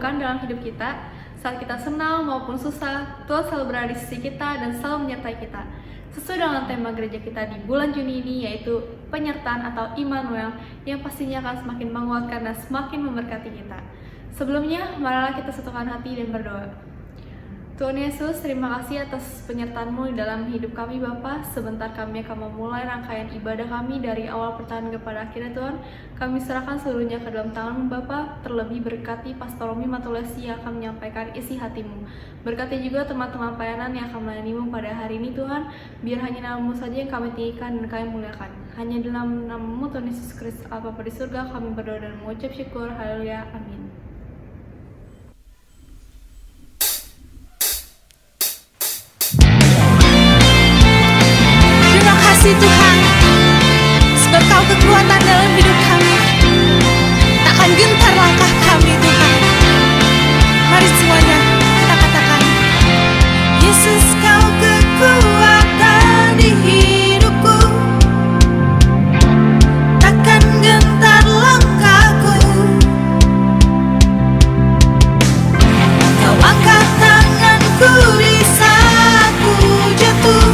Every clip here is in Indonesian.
lakukan dalam hidup kita. Saat kita senang maupun susah, Tuhan selalu berada di sisi kita dan selalu menyertai kita. Sesuai dengan tema gereja kita di bulan Juni ini, yaitu penyertaan atau Immanuel, yang pastinya akan semakin menguatkan dan semakin memberkati kita. Sebelumnya, marilah kita satukan hati dan berdoa. Tuhan Yesus, terima kasih atas penyertaan-Mu di dalam hidup kami Bapa. Sebentar kami akan memulai rangkaian ibadah kami dari awal pertanyaan kepada akhirnya Tuhan. Kami serahkan seluruhnya ke dalam tangan-Mu Bapa. Terlebih berkati Pastor Romi Matulesi yang akan menyampaikan isi hati-Mu. Berkati juga teman-teman pelayanan yang akan melayani-Mu pada hari ini Tuhan. Biar hanya nama-Mu saja yang kami tinggikan dan kami muliakan. Hanya dalam nama-Mu Tuhan Yesus Kristus Allah Bapa di surga kami berdoa dan mengucap syukur. Haleluya. Amin. Terima kasih Tuhan, sebab Kau kekuatan dalam hidup kami. Takkan gentar langkah kami Tuhan. Mari semuanya kita katakan, Yesus Kau kekuatan di hidupku. Takkan gentar langkahku. Kau angkat tanganku di saat ku jatuh.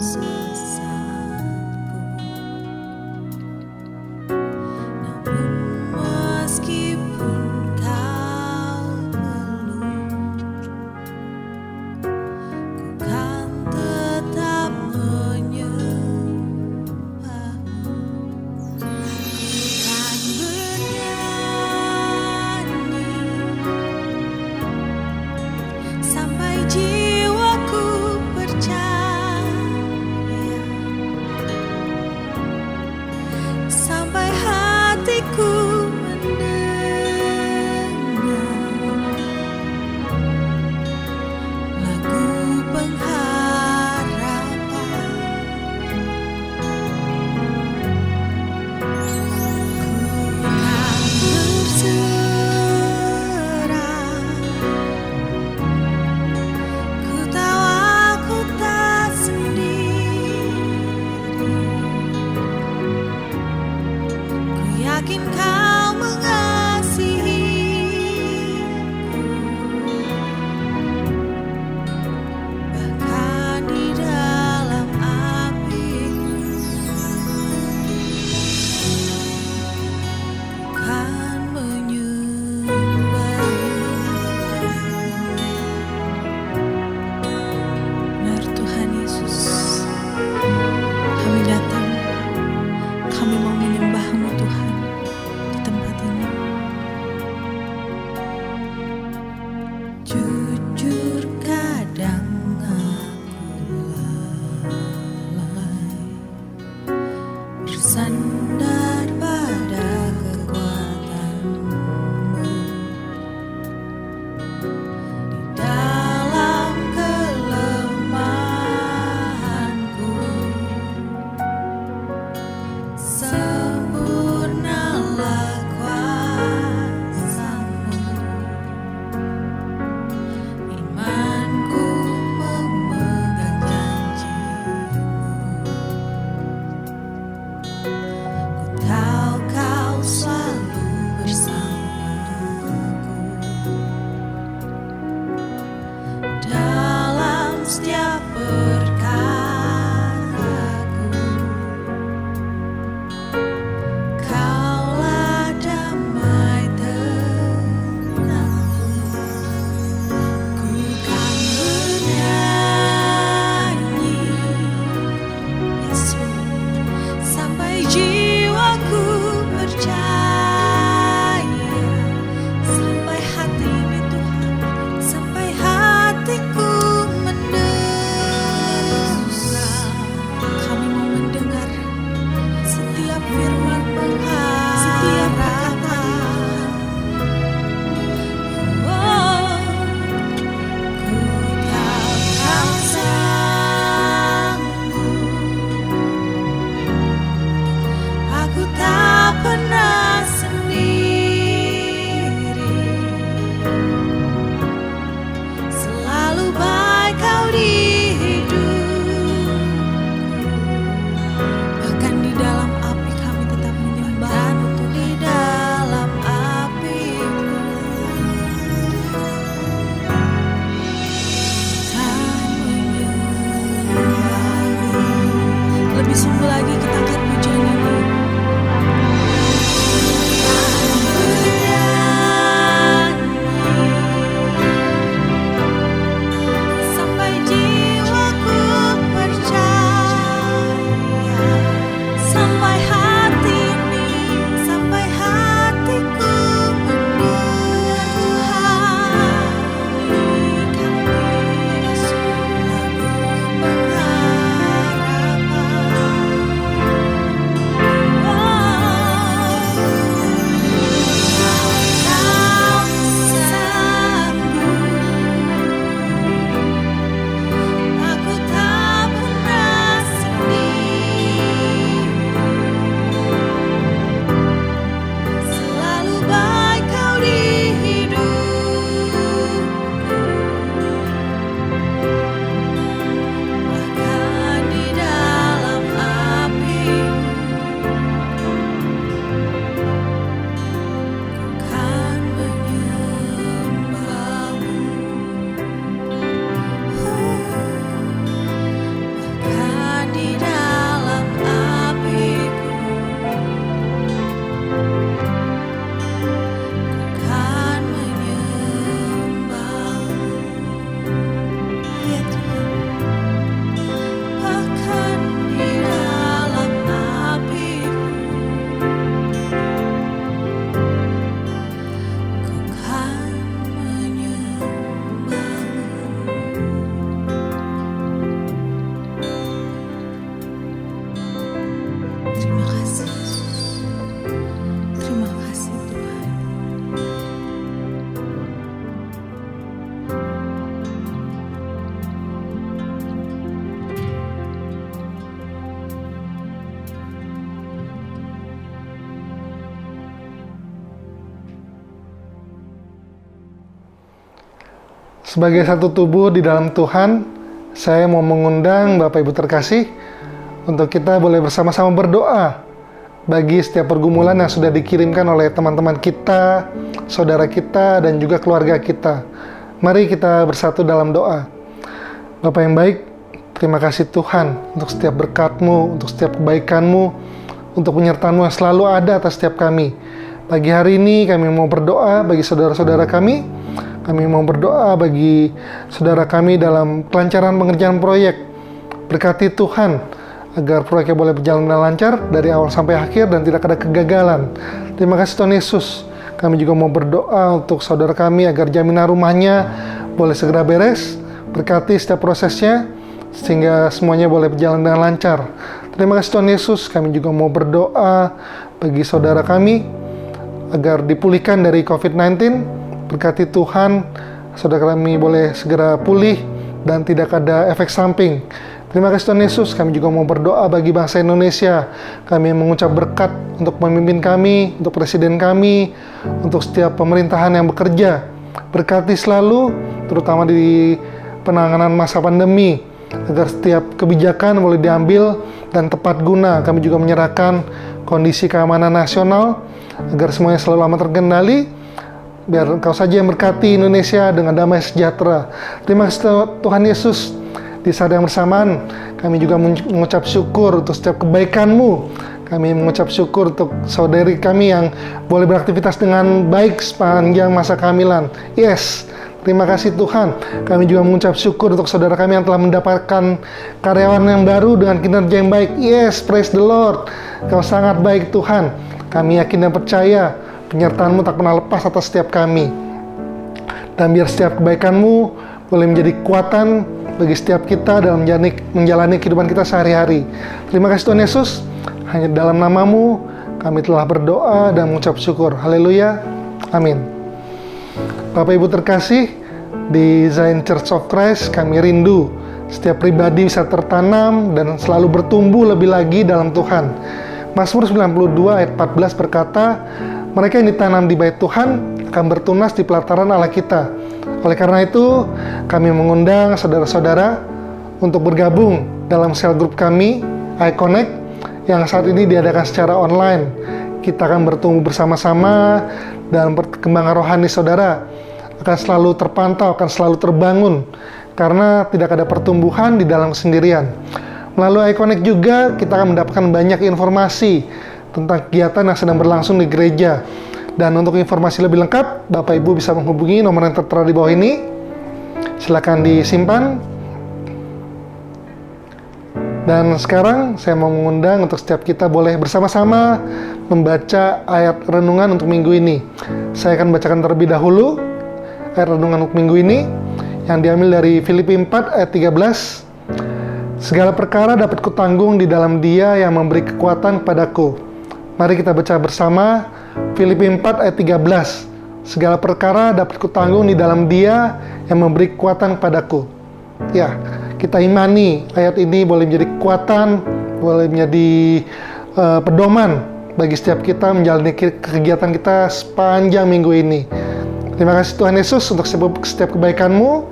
sesatku. Namun meskipun kau peluk, ku kan tetap menyembahmu. Ku kan bernyanyi sampai jiwaku percaya, sampai hatiku mendengar lagu pengharapan. Ku kan berserah, ku tahu aku tak sendiri. Ku yakin kau mengasihiku, bahkan di dalam api. Ku kan menyembahmu. Benar Tuhan Yesus, kami datang, kami mau menyembah-Mu Tuhan di tempat ini. Jujur kadang aku lalai, bersandar pada kekuatan-Mu. Di dalam kelemahanku, sempurnalah kuasa-Mu. Imanku memegang janji-Mu. Ku tahu Kau selalu bersamaku dalam setiap perkaraku. Kaulah damai tenangku. Ku kan bernyanyi, Yesus, sampai jiwaku percaya, sampai hati ini Tuhan, sampai hatiku mendengar. Kami mau mendengar setiap firman pengharapan, setiap perkataan. Oh, ku tahu Kau sanggup. Aku tak pernah sendiri. Selalu baik Kau di hidupku. Bahkan di dalam api kami tetap menyembah-Mu Tuhan. Di dalam api Tuhan menyembah-Mu. Lebih sungguh lagi kita angkat pujian ini. Sampai jiwaku percaya, sampai hati ini, sampai hatiku mendengar Tuhan. Kami Yesus, lagu pengharapan. Sebagai satu tubuh di dalam Tuhan, saya mau mengundang Bapak Ibu terkasih untuk kita boleh bersama-sama berdoa bagi setiap pergumulan yang sudah dikirimkan oleh teman-teman kita, saudara kita, dan juga keluarga kita. Mari kita bersatu dalam doa. Bapa yang baik, terima kasih Tuhan untuk setiap berkat-Mu, untuk setiap kebaikan-Mu, untuk penyertaan-Mu yang selalu ada atas setiap kami. Pagi hari ini kami mau berdoa bagi saudara-saudara kami. Kami mau berdoa bagi saudara kami dalam kelancaran pengerjaan proyek. Berkati Tuhan agar proyeknya boleh berjalan dengan lancar dari awal sampai akhir dan tidak ada kegagalan. Terima kasih Tuhan Yesus. Kami juga mau berdoa untuk saudara kami agar jaminan rumahnya boleh segera beres. Berkati setiap prosesnya sehingga semuanya boleh berjalan dengan lancar. Terima kasih Tuhan Yesus. Kami juga mau berdoa bagi saudara kami agar dipulihkan dari COVID-19. Berkati Tuhan, saudara kami boleh segera pulih dan tidak ada efek samping. Terima kasih Tuhan Yesus. Kami juga mau berdoa bagi bangsa Indonesia. Kami mengucap berkat untuk pemimpin kami, untuk presiden kami, untuk setiap pemerintahan yang bekerja. Berkati selalu, terutama di penanganan masa pandemi, agar setiap kebijakan boleh diambil dan tepat guna. Kami juga menyerahkan kondisi keamanan nasional, agar semuanya selalu aman terkendali. Biar Engkau saja yang berkati Indonesia dengan damai sejahtera. Terima kasih Tuhan Yesus. Di saat yang bersamaan, kami juga mengucap syukur untuk setiap kebaikan-Mu. Kami mengucap syukur untuk saudari kami yang boleh beraktivitas dengan baik sepanjang masa kehamilan. Yes, terima kasih Tuhan. Kami juga mengucap syukur untuk saudara kami yang telah mendapatkan karyawan yang baru dengan kinerja yang baik. Yes, praise the Lord. Kau sangat baik Tuhan. Kami yakin dan percaya penyertaan-Mu tak pernah lepas atas setiap kami. Dan biar setiap kebaikan-Mu boleh menjadi kekuatan bagi setiap kita dalam menjalani kehidupan kita sehari-hari. Terima kasih Tuhan Yesus. Hanya dalam nama-Mu kami telah berdoa dan mengucap syukur. Haleluya. Amin. Bapak Ibu terkasih, di Zion Church of Christ kami rindu setiap pribadi bisa tertanam dan selalu bertumbuh lebih lagi dalam Tuhan. Mazmur 92 ayat 14 berkata, mereka yang ditanam di bait Tuhan akan bertunas di pelataran Allah kita. Oleh karena itu, kami mengundang saudara-saudara untuk bergabung dalam sel grup kami, iConnect, yang saat ini diadakan secara online. Kita akan bertumbuh bersama-sama dan perkembangan rohani saudara akan selalu terpantau, akan selalu terbangun, karena tidak ada pertumbuhan di dalam kesendirian. Melalui iConnect juga kita akan mendapatkan banyak informasi tentang kegiatan yang sedang berlangsung di gereja. Dan untuk informasi lebih lengkap, Bapak Ibu bisa menghubungi nomor yang tertera di bawah ini. Silakan disimpan. Dan sekarang saya mau mengundang untuk setiap kita boleh bersama-sama membaca ayat renungan untuk minggu ini. Saya akan bacakan terlebih dahulu ayat renungan untuk minggu ini yang diambil dari Filipi 4 ayat 13. Segala perkara dapat kutanggung di dalam Dia yang memberi kekuatan kepadaku. Mari kita baca bersama Filipi 4 ayat 13. Segala perkara dapat kutanggung di dalam Dia yang memberi kekuatan kepadaku. Ya, kita imani ayat ini boleh menjadi kekuatan, boleh menjadi pedoman bagi setiap kita menjalani kegiatan kita sepanjang minggu ini. Terima kasih Tuhan Yesus untuk setiap kebaikan-Mu.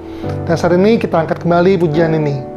Dan saat ini kita angkat kembali pujian ini.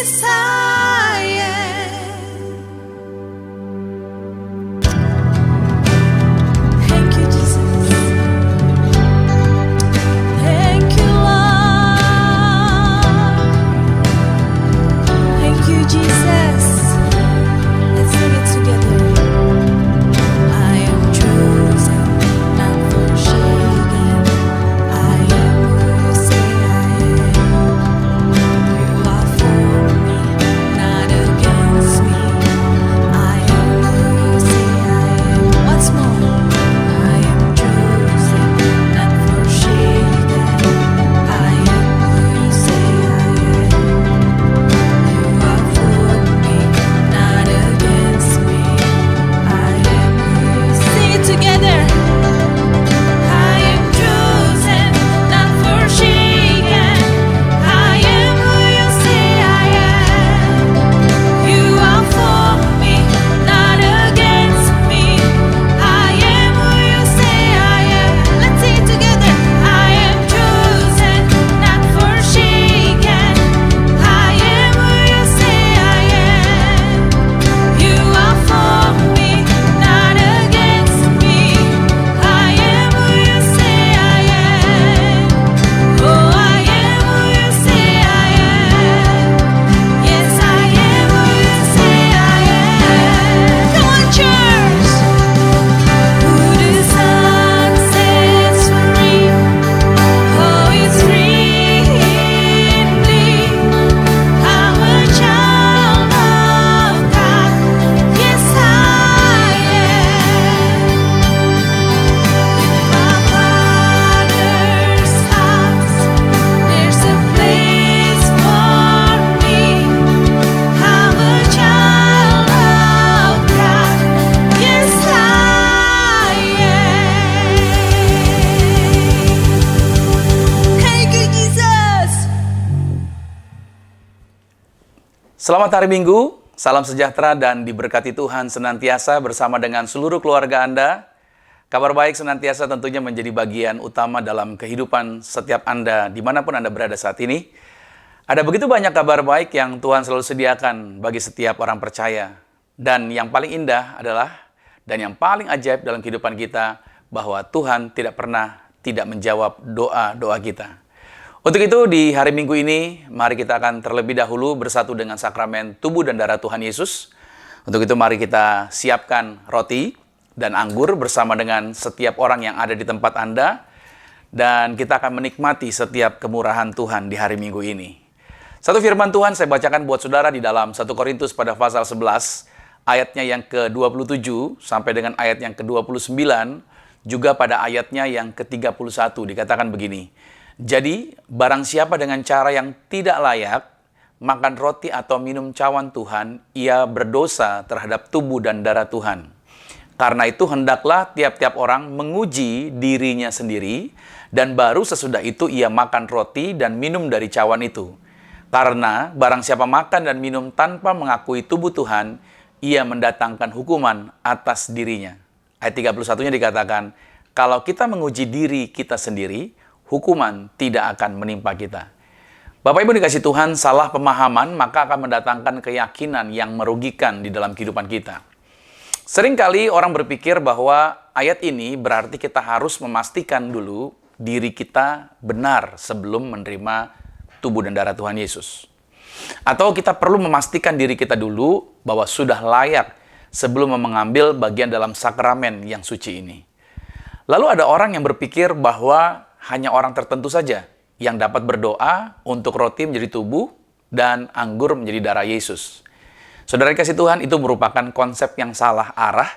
Yes, I am. Thank you, Jesus. Thank you, Lord. Thank you, Jesus. Let's sing it together. I am chosen, not forsaken. I am who you say I am. You are for me, not against me. I am who you say I am. Once more. I am chosen, not forsaken. I am who you say I am. You are for me, not against me. I am who you sing it together. I am chosen, not forsaken. I am who you say I am. You are for me, not against me. I am who you say I am. Let's sing it together. I am chosen, not forsaken. I am who you say I am. You are for me, not against me. I am who you say I am. Oh, I am who you say I am. Yes, I am who you say I am. Come on, church. Who the Son sets free, oh, is free indeed. I'm a child of God. Yes, I am. In my Father's house, there's a place for me. I'm a child of God. Yes, I am. Thank you, Jesus. Selamat hari Minggu, salam sejahtera dan diberkati Tuhan senantiasa bersama dengan seluruh keluarga Anda. Kabar baik senantiasa tentunya menjadi bagian utama dalam kehidupan setiap Anda dimanapun Anda berada saat ini. Ada begitu banyak kabar baik yang Tuhan selalu sediakan bagi setiap orang percaya. Dan yang paling indah adalah, dan yang paling ajaib dalam kehidupan kita, bahwa Tuhan tidak pernah tidak menjawab doa-doa kita. Untuk itu di hari Minggu ini, mari kita akan terlebih dahulu bersatu dengan sakramen tubuh dan darah Tuhan Yesus. Untuk itu mari kita siapkan roti dan anggur bersama dengan setiap orang yang ada di tempat Anda. Dan kita akan menikmati setiap kemurahan Tuhan di hari Minggu ini. Satu firman Tuhan saya bacakan buat saudara di dalam 1 Korintus pada pasal 11, ayatnya yang ke-27 sampai dengan ayat yang ke-29, juga pada ayatnya yang ke-31 dikatakan begini. Jadi, barang siapa dengan cara yang tidak layak makan roti atau minum cawan Tuhan, ia berdosa terhadap tubuh dan darah Tuhan. Karena itu hendaklah tiap-tiap orang menguji dirinya sendiri, dan baru sesudah itu ia makan roti dan minum dari cawan itu. Karena barang siapa makan dan minum tanpa mengakui tubuh Tuhan, ia mendatangkan hukuman atas dirinya. Ayat 31-nya dikatakan, kalau kita menguji diri kita sendiri, hukuman tidak akan menimpa kita. Bapak Ibu dikasih Tuhan, salah pemahaman maka akan mendatangkan keyakinan yang merugikan di dalam kehidupan kita. Seringkali orang berpikir bahwa ayat ini berarti kita harus memastikan dulu diri kita benar sebelum menerima tubuh dan darah Tuhan Yesus. Atau kita perlu memastikan diri kita dulu bahwa sudah layak sebelum mengambil bagian dalam sakramen yang suci ini. Lalu ada orang yang berpikir bahwa hanya orang tertentu saja yang dapat berdoa untuk roti menjadi tubuh dan anggur menjadi darah Yesus. Saudara kasih Tuhan, itu merupakan konsep yang salah arah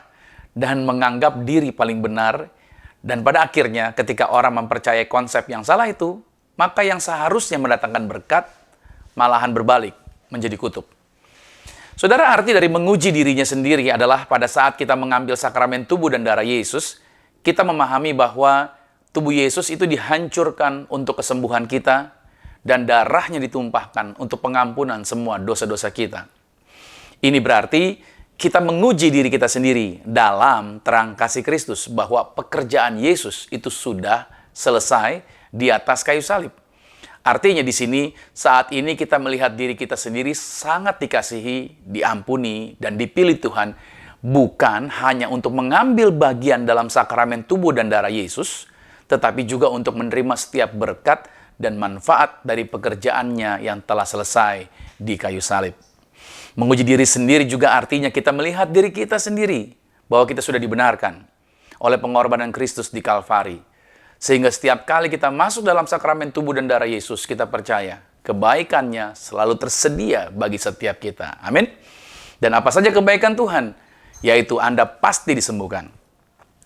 dan menganggap diri paling benar. Dan pada akhirnya ketika orang mempercayai konsep yang salah itu, maka yang seharusnya mendatangkan berkat malahan berbalik menjadi kutub. Saudara, arti dari menguji dirinya sendiri adalah pada saat kita mengambil sakramen tubuh dan darah Yesus, kita memahami bahwa tubuh Yesus itu dihancurkan untuk kesembuhan kita dan darahnya ditumpahkan untuk pengampunan semua dosa-dosa kita. Ini berarti kita menguji diri kita sendiri dalam terang kasih Kristus bahwa pekerjaan Yesus itu sudah selesai di atas kayu salib. Artinya di sini, saat ini kita melihat diri kita sendiri sangat dikasihi, diampuni, dan dipilih Tuhan, bukan hanya untuk mengambil bagian dalam sakramen tubuh dan darah Yesus, tetapi juga untuk menerima setiap berkat dan manfaat dari pekerjaannya yang telah selesai di kayu salib. Menguji diri sendiri juga artinya kita melihat diri kita sendiri, bahwa kita sudah dibenarkan oleh pengorbanan Kristus di Kalvari. Sehingga setiap kali kita masuk dalam sakramen tubuh dan darah Yesus, kita percaya kebaikannya selalu tersedia bagi setiap kita. Amin. Dan apa saja kebaikan Tuhan? Yaitu Anda pasti disembuhkan.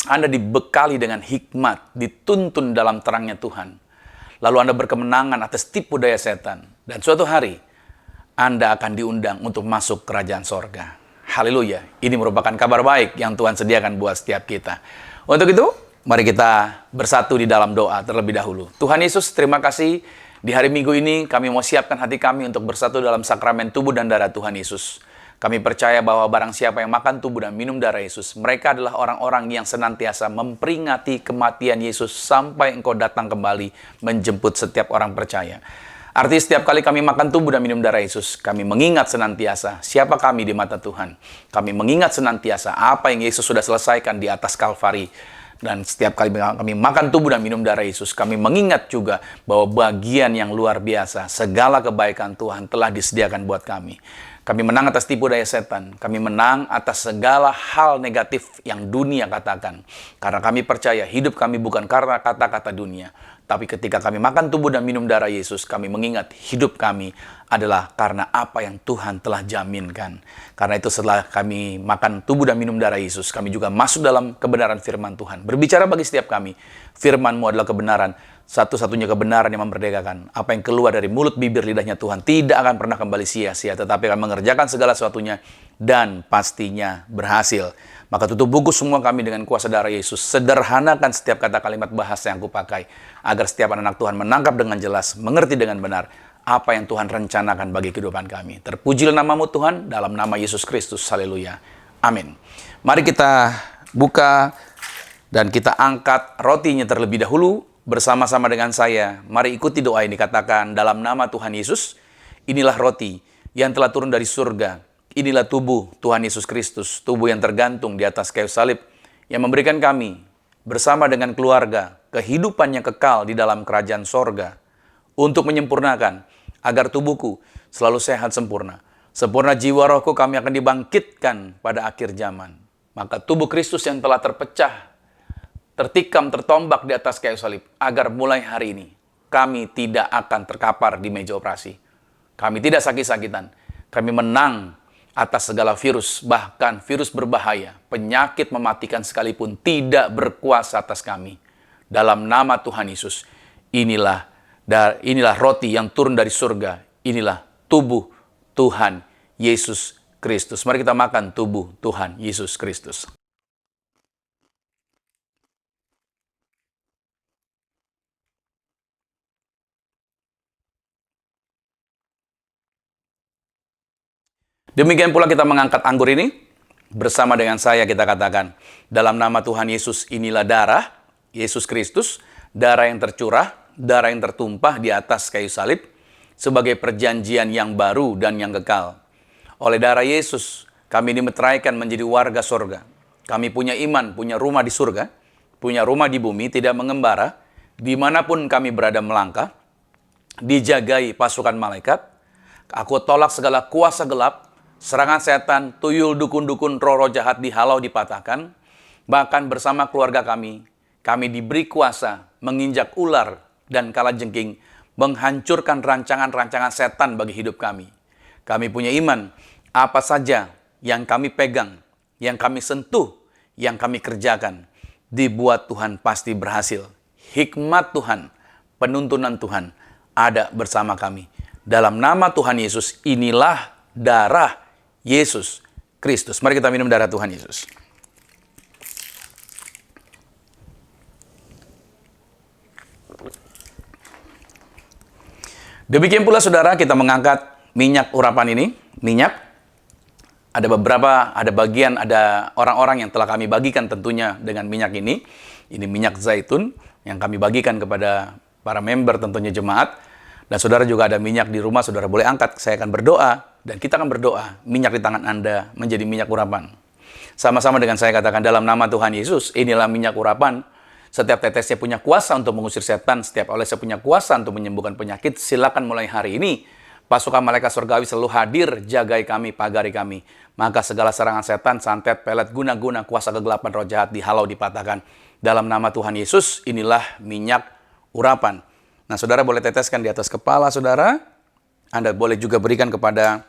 Anda dibekali dengan hikmat, dituntun dalam terangnya Tuhan. Lalu Anda berkemenangan atas tipu daya setan. Dan suatu hari, Anda akan diundang untuk masuk kerajaan sorga. Haleluya. Ini merupakan kabar baik yang Tuhan sediakan buat setiap kita. Untuk itu, mari kita bersatu di dalam doa terlebih dahulu. Tuhan Yesus, terima kasih. Di hari Minggu ini, kami mau siapkan hati kami untuk bersatu dalam sakramen tubuh dan darah Tuhan Yesus. Kami percaya bahwa barang siapa yang makan tubuh dan minum darah Yesus, mereka adalah orang-orang yang senantiasa memperingati kematian Yesus sampai Engkau datang kembali menjemput setiap orang percaya. Artinya setiap kali kami makan tubuh dan minum darah Yesus, kami mengingat senantiasa siapa kami di mata Tuhan. Kami mengingat senantiasa apa yang Yesus sudah selesaikan di atas Kalvari. Dan setiap kali kami makan tubuh dan minum darah Yesus, kami mengingat juga bahwa bagian yang luar biasa, segala kebaikan Tuhan telah disediakan buat kami. Kami menang atas tipu daya setan. Kami menang atas segala hal negatif yang dunia katakan. Karena kami percaya hidup kami bukan karena kata-kata dunia. Tapi ketika kami makan tubuh dan minum darah Yesus, kami mengingat hidup kami adalah karena apa yang Tuhan telah jaminkan. Karena itu setelah kami makan tubuh dan minum darah Yesus, kami juga masuk dalam kebenaran firman Tuhan. Berbicara bagi setiap kami, firman-Mu adalah kebenaran. Satu-satunya kebenaran yang memerdekakan. Apa yang keluar dari mulut bibir lidahnya Tuhan tidak akan pernah kembali sia-sia, tetapi akan mengerjakan segala sesuatunya dan pastinya berhasil. Maka tutup buku semua kami dengan kuasa darah Yesus. Sederhanakan setiap kata kalimat bahasa yang kupakai, agar setiap anak Tuhan menangkap dengan jelas, mengerti dengan benar apa yang Tuhan rencanakan bagi kehidupan kami. Terpujilah nama-Mu Tuhan, dalam nama Yesus Kristus. Haleluya. Amin. Mari kita buka dan kita angkat rotinya terlebih dahulu. Bersama-sama dengan saya, mari ikuti doa ini. Katakan, dalam nama Tuhan Yesus, inilah roti yang telah turun dari surga. Inilah tubuh Tuhan Yesus Kristus, tubuh yang tergantung di atas kayu salib, yang memberikan kami, bersama dengan keluarga, kehidupan yang kekal di dalam kerajaan sorga, untuk menyempurnakan, agar tubuhku selalu sehat sempurna. Sempurna jiwa rohku kami akan dibangkitkan pada akhir zaman. Maka tubuh Kristus yang telah terpecah, tertikam, tertombak di atas kayu salib, agar mulai hari ini kami tidak akan terkapar di meja operasi. Kami tidak sakit-sakitan. Kami menang atas segala virus, bahkan virus berbahaya, penyakit mematikan sekalipun tidak berkuasa atas kami. Dalam nama Tuhan Yesus, inilah roti yang turun dari surga. Inilah tubuh Tuhan Yesus Kristus. Mari kita makan tubuh Tuhan Yesus Kristus. Demikian pula kita mengangkat anggur ini. Bersama dengan saya kita katakan, dalam nama Tuhan Yesus, inilah darah Yesus Kristus, darah yang tercurah, darah yang tertumpah di atas kayu salib, sebagai perjanjian yang baru dan yang kekal. Oleh darah Yesus, kami dimeteraikan menjadi warga surga. Kami punya iman, punya rumah di surga, punya rumah di bumi, tidak mengembara, dimanapun kami berada melangkah, dijagai pasukan malaikat. Aku tolak segala kuasa gelap, serangan setan, tuyul, dukun-dukun, roh-roh jahat dihalau, dipatahkan. Bahkan bersama keluarga kami diberi kuasa menginjak ular dan kalajengking, menghancurkan rancangan-rancangan setan bagi hidup kami. Kami punya iman, apa saja yang kami pegang, yang kami sentuh, yang kami kerjakan, dibuat Tuhan pasti berhasil. Hikmat Tuhan, penuntunan Tuhan ada bersama kami. Dalam nama Tuhan Yesus, inilah darah Yesus Kristus. Mari kita minum darah Tuhan Yesus. Demikian pula saudara, kita mengangkat minyak urapan ini. Minyak, ada bagian, ada orang-orang yang telah kami bagikan tentunya dengan minyak ini. Ini minyak zaitun yang kami bagikan kepada para member tentunya jemaat. Dan saudara juga ada minyak di rumah, saudara boleh angkat. Saya akan berdoa, dan kita akan berdoa. Minyak di tangan Anda menjadi minyak urapan. Sama-sama dengan saya katakan, dalam nama Tuhan Yesus, inilah minyak urapan. Setiap tetesnya punya kuasa untuk mengusir setan, setiap olesnya punya kuasa untuk menyembuhkan penyakit. Silakan mulai hari ini, pasukan malaikat surgawi selalu hadir, jagai kami, pagari kami. Maka segala serangan setan, santet, pelet, guna-guna, kuasa kegelapan, roh jahat dihalau, dipatahkan. Dalam nama Tuhan Yesus, inilah minyak urapan. Nah, saudara boleh teteskan di atas kepala saudara. Anda boleh juga berikan kepada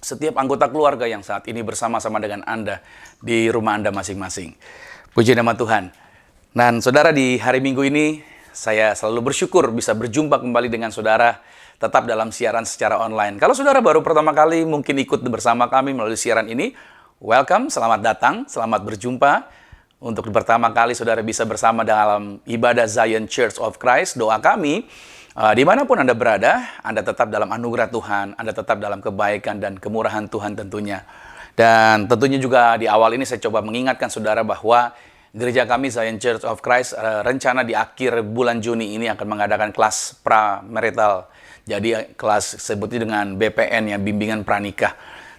setiap anggota keluarga yang saat ini bersama-sama dengan Anda di rumah Anda masing-masing. Puji nama Tuhan. Dan saudara, di hari Minggu ini saya selalu bersyukur bisa berjumpa kembali dengan saudara tetap dalam siaran secara online. Kalau saudara baru pertama kali mungkin ikut bersama kami melalui siaran ini, welcome, selamat datang, selamat berjumpa. Untuk pertama kali saudara bisa bersama dalam ibadah Zion Church of Christ. Doa kami, dimanapun Anda berada, Anda tetap dalam anugerah Tuhan, Anda tetap dalam kebaikan dan kemurahan Tuhan tentunya. Dan tentunya juga di awal ini saya coba mengingatkan saudara bahwa gereja kami Zion Church of Christ rencana di akhir bulan Juni ini akan mengadakan kelas pramarital. Jadi kelas sebutnya dengan BPN, ya, bimbingan pranikah.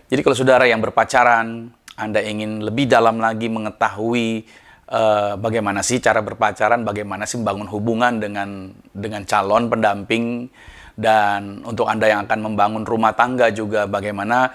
Jadi kalau saudara yang berpacaran, Anda ingin lebih dalam lagi mengetahui bagaimana sih cara berpacaran, bagaimana sih membangun hubungan dengan calon pendamping, dan untuk Anda yang akan membangun rumah tangga juga bagaimana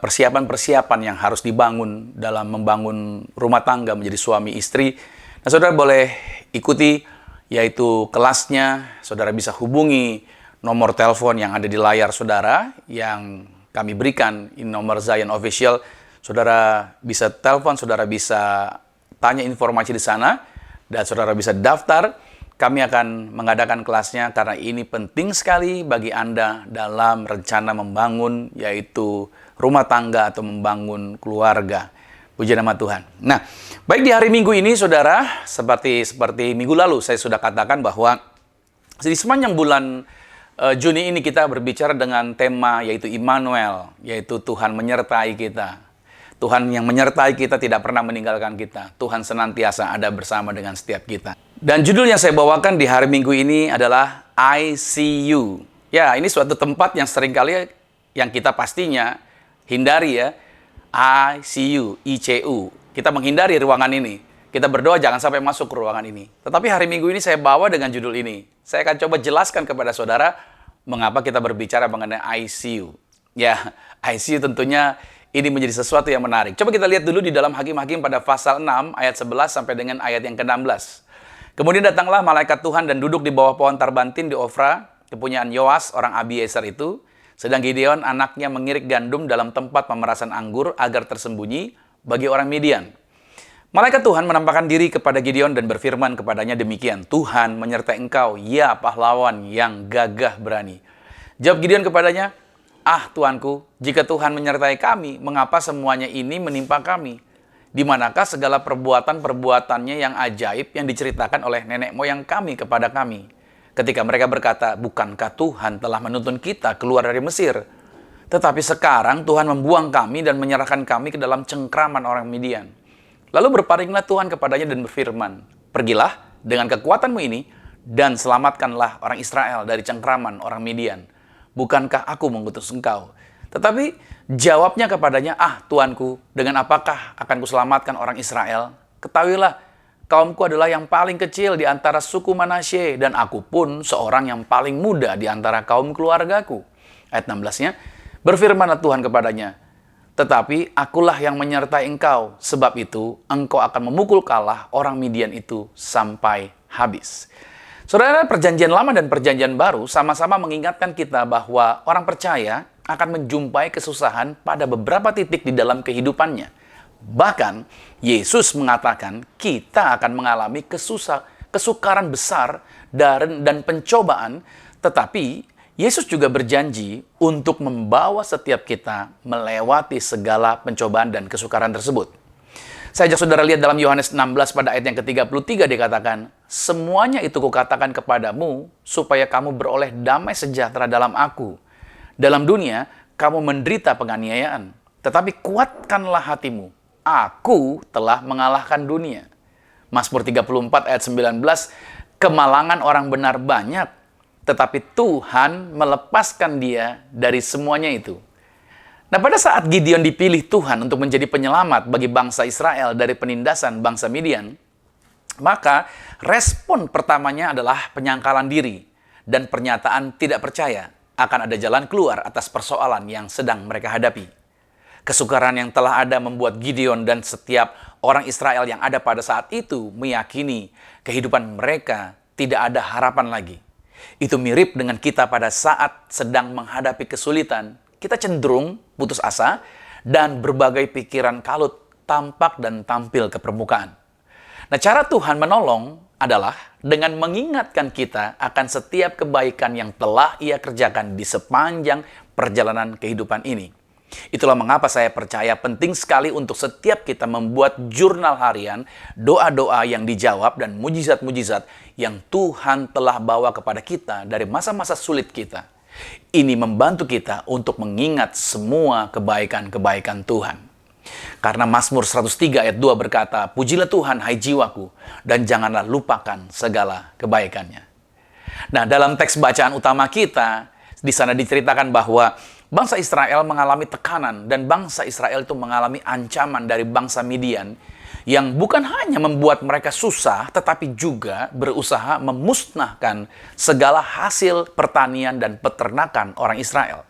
persiapan-persiapan yang harus dibangun dalam membangun rumah tangga menjadi suami istri. Nah, saudara boleh ikuti, yaitu kelasnya. Saudara bisa hubungi nomor telepon yang ada di layar saudara yang kami berikan, ini nomor Zion Official. Saudara bisa telepon, saudara bisa tanya informasi di sana, dan saudara bisa daftar. Kami akan mengadakan kelasnya karena ini penting sekali bagi Anda dalam rencana membangun, yaitu rumah tangga atau membangun keluarga. Puji nama Tuhan. Nah, baik, di hari Minggu ini saudara, seperti minggu lalu saya sudah katakan bahwa di sepanjang bulan Juni ini kita berbicara dengan tema yaitu Immanuel, yaitu Tuhan menyertai kita. Tuhan yang menyertai kita, tidak pernah meninggalkan kita. Tuhan senantiasa ada bersama dengan setiap kita. Dan judul yang saya bawakan di hari Minggu ini adalah ICU. Ya, ini suatu tempat yang seringkali yang kita pastinya hindari, ya. ICU, ICU. Kita menghindari ruangan ini. Kita berdoa jangan sampai masuk ke ruangan ini. Tetapi hari Minggu ini saya bawa dengan judul ini. Saya akan coba jelaskan kepada saudara mengapa kita berbicara mengenai ICU. Ya, ICU tentunya ini menjadi sesuatu yang menarik. Coba kita lihat dulu di dalam Hakim-Hakim pada pasal 6 ayat 11 sampai dengan ayat yang ke-16. Kemudian datanglah malaikat Tuhan dan duduk di bawah pohon tarbantin di Ofra, kepunyaan Yoas orang Abiezer itu. Sedang Gideon anaknya mengirik gandum dalam tempat pemerasan anggur agar tersembunyi bagi orang Midian. Malaikat Tuhan menampakkan diri kepada Gideon dan berfirman kepadanya demikian, Tuhan menyertai engkau, ya pahlawan yang gagah berani. Jawab Gideon kepadanya, ah Tuanku, jika Tuhan menyertai kami, mengapa semuanya ini menimpa kami? Di manakah segala perbuatan-perbuatannya yang ajaib yang diceritakan oleh nenek moyang kami kepada kami? Ketika mereka berkata, bukankah Tuhan telah menuntun kita keluar dari Mesir? Tetapi sekarang Tuhan membuang kami dan menyerahkan kami ke dalam cengkraman orang Midian. Lalu berpalinglah Tuhan kepadanya dan berfirman, pergilah dengan kekuatanmu ini dan selamatkanlah orang Israel dari cengkraman orang Midian. Bukankah aku mengutus engkau? Tetapi jawabnya kepadanya, ah Tuanku, dengan apakah akan kuselamatkan orang Israel? Ketahuilah, kaumku adalah yang paling kecil di antara suku Manasye, dan aku pun seorang yang paling muda di antara kaum keluargaku. Ayat 16-nya, berfirmanlah Tuhan kepadanya, tetapi akulah yang menyertai engkau, sebab itu engkau akan memukul kalah orang Midian itu sampai habis. Saudara, perjanjian lama dan perjanjian baru sama-sama mengingatkan kita bahwa orang percaya akan menjumpai kesusahan pada beberapa titik di dalam kehidupannya. Bahkan, Yesus mengatakan kita akan mengalami kesukaran besar dan pencobaan, tetapi Yesus juga berjanji untuk membawa setiap kita melewati segala pencobaan dan kesukaran tersebut. Saya ajak saudara lihat dalam Yohanes 16 pada ayat yang ke-33 dikatakan, semuanya itu kukatakan kepadamu supaya kamu beroleh damai sejahtera dalam aku. Dalam dunia kamu menderita penganiayaan, tetapi kuatkanlah hatimu. Aku telah mengalahkan dunia. Mazmur 34 ayat 19, kemalangan orang benar banyak, tetapi Tuhan melepaskan dia dari semuanya itu. Nah, pada saat Gideon dipilih Tuhan untuk menjadi penyelamat bagi bangsa Israel dari penindasan bangsa Midian, maka respon pertamanya adalah penyangkalan diri dan pernyataan tidak percaya akan ada jalan keluar atas persoalan yang sedang mereka hadapi. Kesukaran yang telah ada membuat Gideon dan setiap orang Israel yang ada pada saat itu meyakini kehidupan mereka tidak ada harapan lagi. Itu mirip dengan kita pada saat sedang menghadapi kesulitan. Kita cenderung putus asa dan berbagai pikiran kalut tampak dan tampil ke permukaan. Nah, cara Tuhan menolong adalah dengan mengingatkan kita akan setiap kebaikan yang telah Ia kerjakan di sepanjang perjalanan kehidupan ini. Itulah mengapa saya percaya penting sekali untuk setiap kita membuat jurnal harian, doa-doa yang dijawab dan mujizat-mujizat yang Tuhan telah bawa kepada kita dari masa-masa sulit kita. Ini membantu kita untuk mengingat semua kebaikan-kebaikan Tuhan. Karena Mazmur 103 ayat 2 berkata, "Pujilah Tuhan, hai jiwaku, dan janganlah lupakan segala kebaikannya." Nah, dalam teks bacaan utama kita, di sana diceritakan bahwa bangsa Israel mengalami tekanan dan bangsa Israel itu mengalami ancaman dari bangsa Midian yang bukan hanya membuat mereka susah, tetapi juga berusaha memusnahkan segala hasil pertanian dan peternakan orang Israel.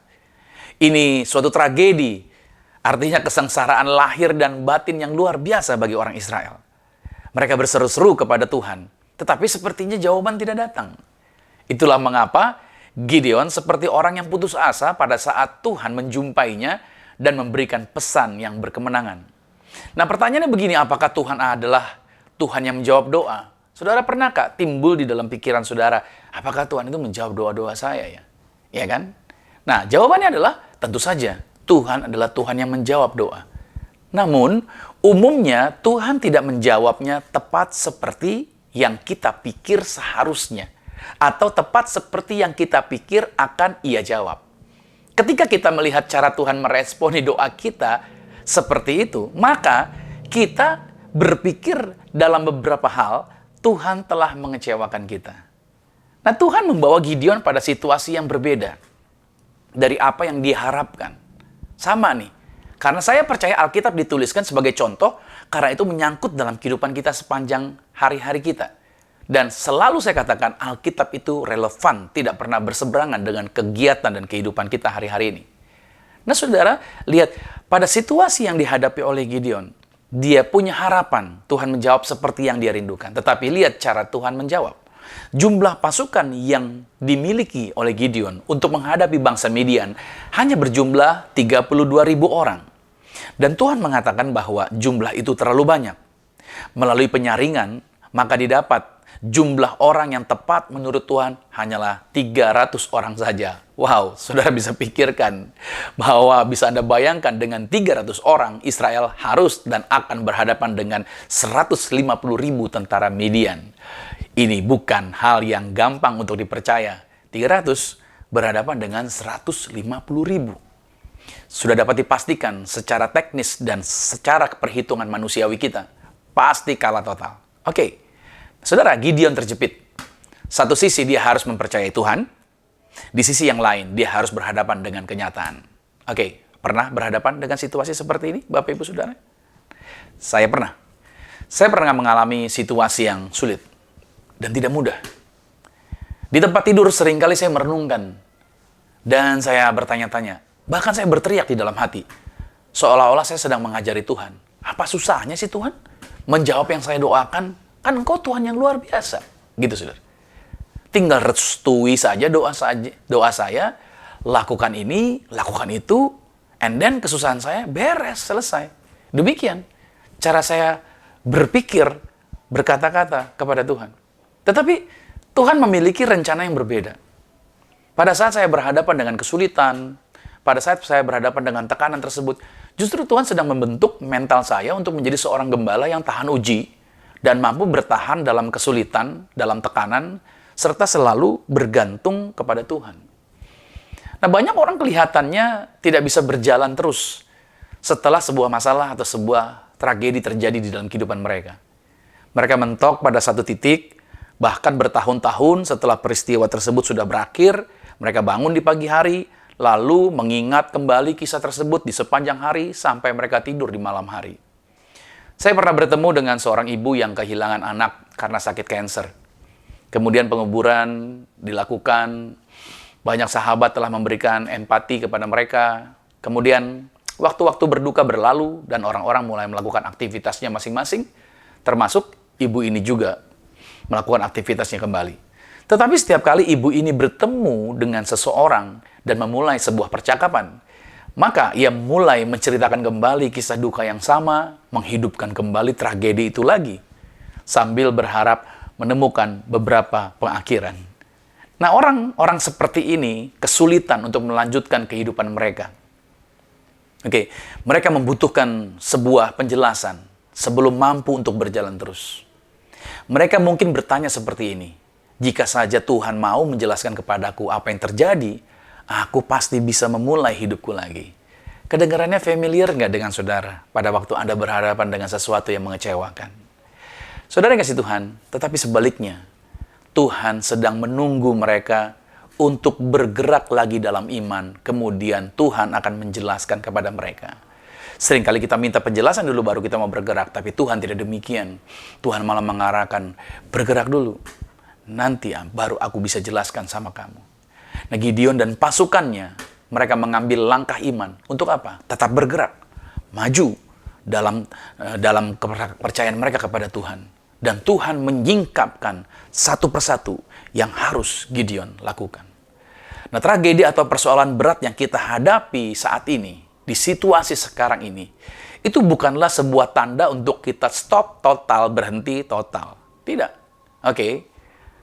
Ini suatu tragedi, artinya kesengsaraan lahir dan batin yang luar biasa bagi orang Israel. Mereka berseru-seru kepada Tuhan, tetapi sepertinya jawaban tidak datang. Itulah mengapa Gideon seperti orang yang putus asa pada saat Tuhan menjumpainya dan memberikan pesan yang berkemenangan. Nah, pertanyaannya begini, apakah Tuhan adalah Tuhan yang menjawab doa? Saudara, pernahkah timbul di dalam pikiran saudara, apakah Tuhan itu menjawab doa-doa saya ya? Ya kan? Nah, jawabannya adalah tentu saja Tuhan adalah Tuhan yang menjawab doa. Namun, umumnya Tuhan tidak menjawabnya tepat seperti yang kita pikir seharusnya, atau tepat seperti yang kita pikir akan Ia jawab. Ketika kita melihat cara Tuhan meresponi doa kita seperti itu, maka kita berpikir dalam beberapa hal Tuhan telah mengecewakan kita. Nah, Tuhan membawa Gideon pada situasi yang berbeda dari apa yang diharapkan. Sama nih, karena saya percaya Alkitab dituliskan sebagai contoh, karena itu menyangkut dalam kehidupan kita sepanjang hari-hari kita. Dan selalu saya katakan Alkitab itu relevan, tidak pernah berseberangan dengan kegiatan dan kehidupan kita hari-hari ini. Nah, saudara, lihat pada situasi yang dihadapi oleh Gideon, dia punya harapan Tuhan menjawab seperti yang dia rindukan. Tetapi lihat cara Tuhan menjawab. Jumlah pasukan yang dimiliki oleh Gideon untuk menghadapi bangsa Midian hanya berjumlah 32.000 orang. Dan Tuhan mengatakan bahwa jumlah itu terlalu banyak. Melalui penyaringan, maka didapat jumlah orang yang tepat menurut Tuhan hanyalah 300 orang saja. Wow, saudara bisa pikirkan bahwa bisa Anda bayangkan dengan 300 orang Israel harus dan akan berhadapan dengan 150.000 tentara Midian. Ini bukan hal yang gampang untuk dipercaya. 300 berhadapan dengan 150.000. Sudah dapat dipastikan secara teknis dan secara perhitungan manusiawi kita, pasti kalah total. Oke. Saudara, Gideon terjepit. Satu sisi dia harus mempercayai Tuhan, di sisi yang lain dia harus berhadapan dengan kenyataan. Oke, pernah berhadapan dengan situasi seperti ini, Bapak Ibu Saudara? Saya pernah. Saya pernah mengalami situasi yang sulit dan tidak mudah. Di tempat tidur seringkali saya merenungkan dan saya bertanya-tanya, bahkan saya berteriak di dalam hati, seolah-olah saya sedang mengajari Tuhan. Apa susahnya sih Tuhan menjawab yang saya doakan? Kan Engkau Tuhan yang luar biasa. Gitu, saudara. Tinggal restui saja doa saya, lakukan ini, lakukan itu, and then kesusahan saya beres, selesai. Demikian cara saya berpikir, berkata-kata kepada Tuhan. Tetapi Tuhan memiliki rencana yang berbeda. Pada saat saya berhadapan dengan kesulitan, pada saat saya berhadapan dengan tekanan tersebut, justru Tuhan sedang membentuk mental saya untuk menjadi seorang gembala yang tahan uji, dan mampu bertahan dalam kesulitan, dalam tekanan, serta selalu bergantung kepada Tuhan. Nah, banyak orang kelihatannya tidak bisa berjalan terus setelah sebuah masalah atau sebuah tragedi terjadi di dalam kehidupan mereka. Mereka mentok pada satu titik, Bahkan bertahun-tahun setelah peristiwa tersebut sudah berakhir, mereka bangun di pagi hari, lalu mengingat kembali kisah tersebut di sepanjang hari sampai mereka tidur di malam hari. Saya pernah bertemu dengan seorang ibu yang kehilangan anak karena sakit kanker. Kemudian penguburan dilakukan, banyak sahabat telah memberikan empati kepada mereka. Kemudian waktu-waktu berduka berlalu dan orang-orang mulai melakukan aktivitasnya masing-masing, termasuk ibu ini juga melakukan aktivitasnya kembali. Tetapi setiap kali ibu ini bertemu dengan seseorang dan memulai sebuah percakapan, maka ia mulai menceritakan kembali kisah duka yang sama, menghidupkan kembali tragedi itu lagi, sambil berharap menemukan beberapa pengakhiran. Nah, orang-orang seperti ini kesulitan untuk melanjutkan kehidupan mereka. Mereka membutuhkan sebuah penjelasan sebelum mampu untuk berjalan terus. Mereka mungkin bertanya seperti ini, jika saja Tuhan mau menjelaskan kepadaku apa yang terjadi, aku pasti bisa memulai hidupku lagi. Kedengarannya familiar nggak dengan saudara pada waktu Anda berhadapan dengan sesuatu yang mengecewakan? Saudara yang kasih Tuhan, tetapi sebaliknya, Tuhan sedang menunggu mereka untuk bergerak lagi dalam iman, kemudian Tuhan akan menjelaskan kepada mereka. Seringkali kita minta penjelasan dulu baru kita mau bergerak, tapi Tuhan tidak demikian. Tuhan malah mengarahkan, bergerak dulu, nanti baru aku bisa jelaskan sama kamu. Nah, Gideon dan pasukannya, mereka mengambil langkah iman. Untuk apa? Tetap bergerak, maju dalam kepercayaan mereka kepada Tuhan. Dan Tuhan menyingkapkan satu persatu yang harus Gideon lakukan. Nah, tragedi atau persoalan berat yang kita hadapi saat ini, di situasi sekarang ini, itu bukanlah sebuah tanda untuk kita stop total, berhenti total. Tidak.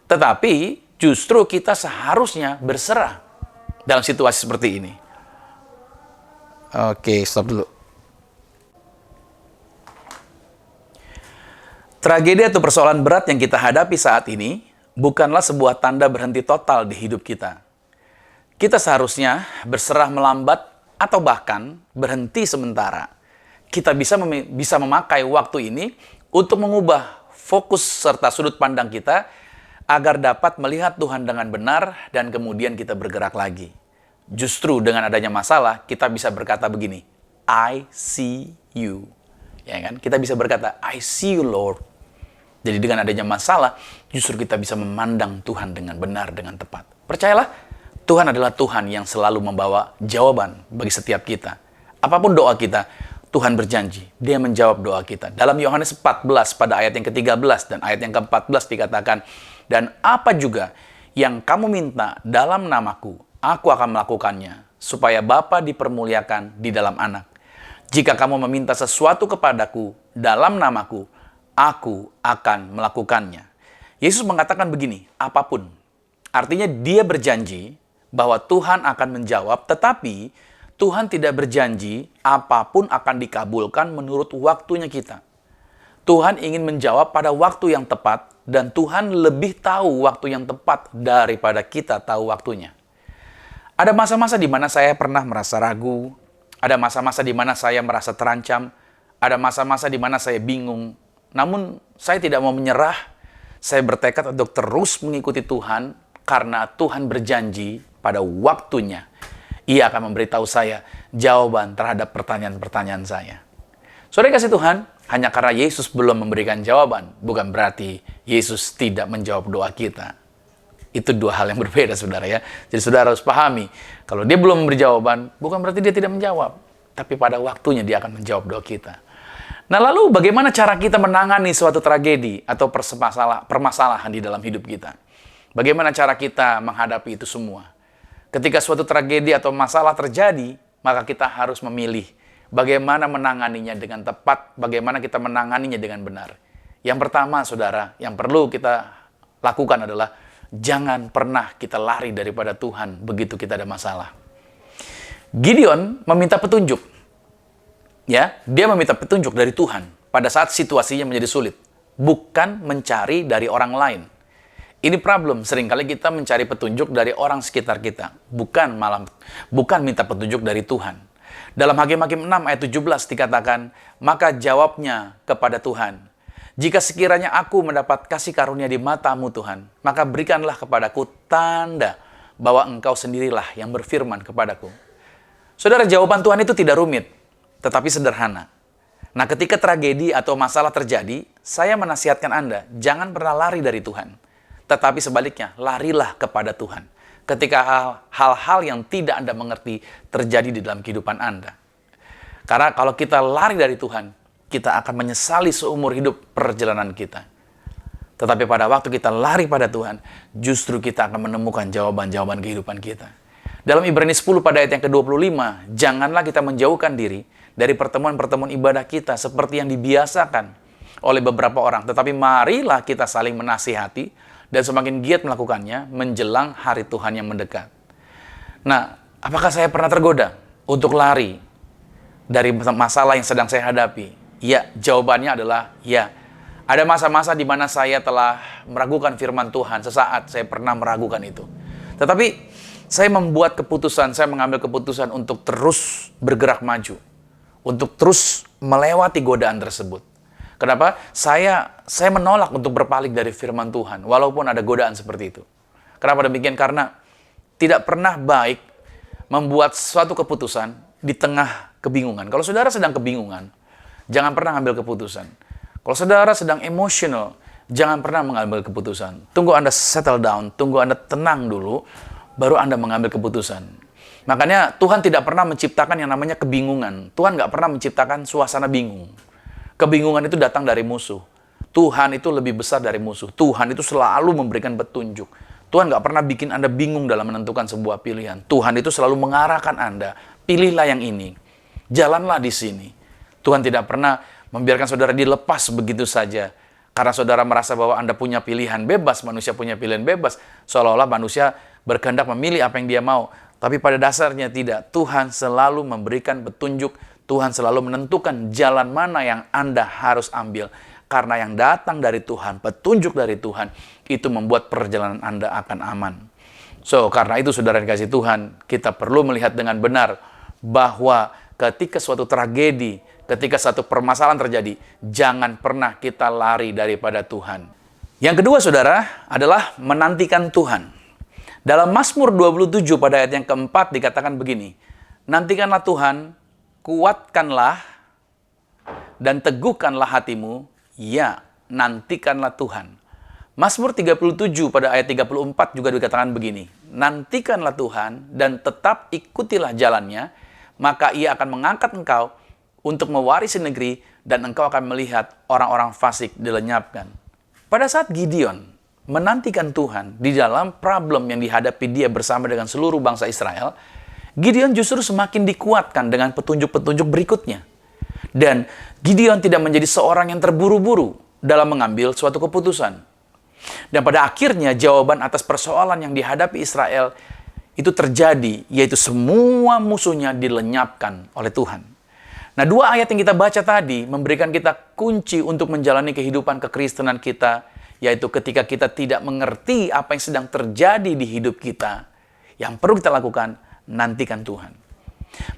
Tetapi justru kita seharusnya berserah dalam situasi seperti ini. Stop dulu. Tragedi atau persoalan berat yang kita hadapi saat ini bukanlah sebuah tanda berhenti total di hidup kita. Kita seharusnya berserah melambat atau bahkan berhenti sementara. Kita bisa memakai waktu ini untuk mengubah fokus serta sudut pandang kita agar dapat melihat Tuhan dengan benar dan kemudian kita bergerak lagi. Justru dengan adanya masalah, kita bisa berkata begini, I see you. Ya kan? Kita bisa berkata, I see you, Lord. Jadi dengan adanya masalah, justru kita bisa memandang Tuhan dengan benar, dengan tepat. Percayalah, Tuhan adalah Tuhan yang selalu membawa jawaban bagi setiap kita. Apapun doa kita, Tuhan berjanji, Dia menjawab doa kita. Dalam Yohanes 14 pada ayat yang ke-13 dan ayat yang ke-14 dikatakan, dan apa juga yang kamu minta dalam namaku, aku akan melakukannya, supaya Bapa dipermuliakan di dalam anak. Jika kamu meminta sesuatu kepadaku dalam namaku, aku akan melakukannya. Yesus mengatakan begini, apapun. Artinya dia berjanji bahwa Tuhan akan menjawab, tetapi Tuhan tidak berjanji apapun akan dikabulkan menurut waktunya kita. Tuhan ingin menjawab pada waktu yang tepat, dan Tuhan lebih tahu waktu yang tepat daripada kita tahu waktunya. Ada masa-masa di mana saya pernah merasa ragu, ada masa-masa di mana saya merasa terancam, ada masa-masa di mana saya bingung. Namun saya tidak mau menyerah, saya bertekad untuk terus mengikuti Tuhan karena Tuhan berjanji pada waktunya Ia akan memberitahu saya jawaban terhadap pertanyaan-pertanyaan saya. Saudara kasih Tuhan, hanya karena Yesus belum memberikan jawaban, bukan berarti Yesus tidak menjawab doa kita. Itu dua hal yang berbeda, saudara ya. Jadi saudara harus pahami, kalau Dia belum memberi jawaban, bukan berarti Dia tidak menjawab. Tapi pada waktunya Dia akan menjawab doa kita. Nah lalu bagaimana cara kita menangani suatu tragedi atau permasalahan di dalam hidup kita? Bagaimana cara kita menghadapi itu semua? Ketika suatu tragedi atau masalah terjadi, maka kita harus memilih bagaimana menanganinya dengan tepat, bagaimana kita menanganinya dengan benar. Yang pertama, saudara, yang perlu kita lakukan adalah jangan pernah kita lari daripada Tuhan begitu kita ada masalah. Gideon meminta petunjuk. Ya, dia meminta petunjuk dari Tuhan pada saat situasinya menjadi sulit, bukan mencari dari orang lain. Ini problem, seringkali kita mencari petunjuk dari orang sekitar kita, bukan minta petunjuk dari Tuhan. Dalam Hakim-Hakim 6 ayat 17 dikatakan, maka jawabnya kepada Tuhan, Jika sekiranya aku mendapat kasih karunia di mata-Mu Tuhan, maka berikanlah kepadaku tanda bahwa Engkau sendirilah yang berfirman kepadaku. Saudara, jawaban Tuhan itu tidak rumit, tetapi sederhana. Nah, ketika tragedi atau masalah terjadi, saya menasihatkan Anda, jangan pernah lari dari Tuhan. Tetapi sebaliknya, larilah kepada Tuhan. Ketika hal-hal yang tidak Anda mengerti terjadi di dalam kehidupan Anda. Karena kalau kita lari dari Tuhan, kita akan menyesali seumur hidup perjalanan kita. Tetapi pada waktu kita lari pada Tuhan, justru kita akan menemukan jawaban-jawaban kehidupan kita. Dalam Ibrani 10 pada ayat yang ke-25, janganlah kita menjauhkan diri dari pertemuan-pertemuan ibadah kita seperti yang dibiasakan oleh beberapa orang. Tetapi marilah kita saling menasihati dan semakin giat melakukannya menjelang hari Tuhan yang mendekat. Nah, apakah saya pernah tergoda untuk lari dari masalah yang sedang saya hadapi? Ya, jawabannya adalah ya. Ada masa-masa di mana saya telah meragukan firman Tuhan. Sesaat saya pernah meragukan itu. Tetapi saya membuat keputusan, saya mengambil keputusan untuk terus bergerak maju. Untuk terus melewati godaan tersebut. Kenapa? Saya menolak untuk berpaling dari firman Tuhan, walaupun ada godaan seperti itu. Kenapa demikian? Karena tidak pernah baik membuat suatu keputusan di tengah kebingungan. Kalau saudara sedang kebingungan, jangan pernah ambil keputusan. Kalau saudara sedang emosional, jangan pernah mengambil keputusan. Tunggu Anda settle down, tunggu Anda tenang dulu, baru Anda mengambil keputusan. Makanya Tuhan tidak pernah menciptakan yang namanya kebingungan. Tuhan nggak pernah menciptakan suasana bingung. Kebingungan itu datang dari musuh. Tuhan itu lebih besar dari musuh. Tuhan itu selalu memberikan petunjuk. Tuhan nggak pernah bikin Anda bingung dalam menentukan sebuah pilihan. Tuhan itu selalu mengarahkan Anda. Pilihlah yang ini. Jalanlah di sini. Tuhan tidak pernah membiarkan saudara dilepas begitu saja. Karena saudara merasa bahwa Anda punya pilihan bebas, manusia punya pilihan bebas. Seolah-olah manusia berkehendak memilih apa yang dia mau. Tapi pada dasarnya tidak. Tuhan selalu memberikan petunjuk. Tuhan selalu menentukan jalan mana yang Anda harus ambil. Karena yang datang dari Tuhan, petunjuk dari Tuhan, itu membuat perjalanan Anda akan aman. So, karena itu saudara dikasih Tuhan, kita perlu melihat dengan benar bahwa ketika suatu tragedi, ketika satu permasalahan terjadi, jangan pernah kita lari daripada Tuhan. Yang kedua saudara adalah menantikan Tuhan. Dalam Mazmur 27 pada ayat yang keempat dikatakan begini, nantikanlah Tuhan, kuatkanlah dan teguhkanlah hatimu, ya nantikanlah Tuhan. Mazmur 37 pada ayat 34 juga dikatakan begini, nantikanlah Tuhan dan tetap ikutilah jalannya, maka ia akan mengangkat engkau untuk mewarisi negeri dan engkau akan melihat orang-orang fasik dilenyapkan. Pada saat Gideon menantikan Tuhan di dalam problem yang dihadapi dia bersama dengan seluruh bangsa Israel, Gideon justru semakin dikuatkan dengan petunjuk-petunjuk berikutnya. Dan Gideon tidak menjadi seorang yang terburu-buru dalam mengambil suatu keputusan. Dan pada akhirnya jawaban atas persoalan yang dihadapi Israel itu terjadi, yaitu semua musuhnya dilenyapkan oleh Tuhan. Nah, dua ayat yang kita baca tadi memberikan kita kunci untuk menjalani kehidupan kekristenan kita, yaitu ketika kita tidak mengerti apa yang sedang terjadi di hidup kita, yang perlu kita lakukan, nantikan Tuhan.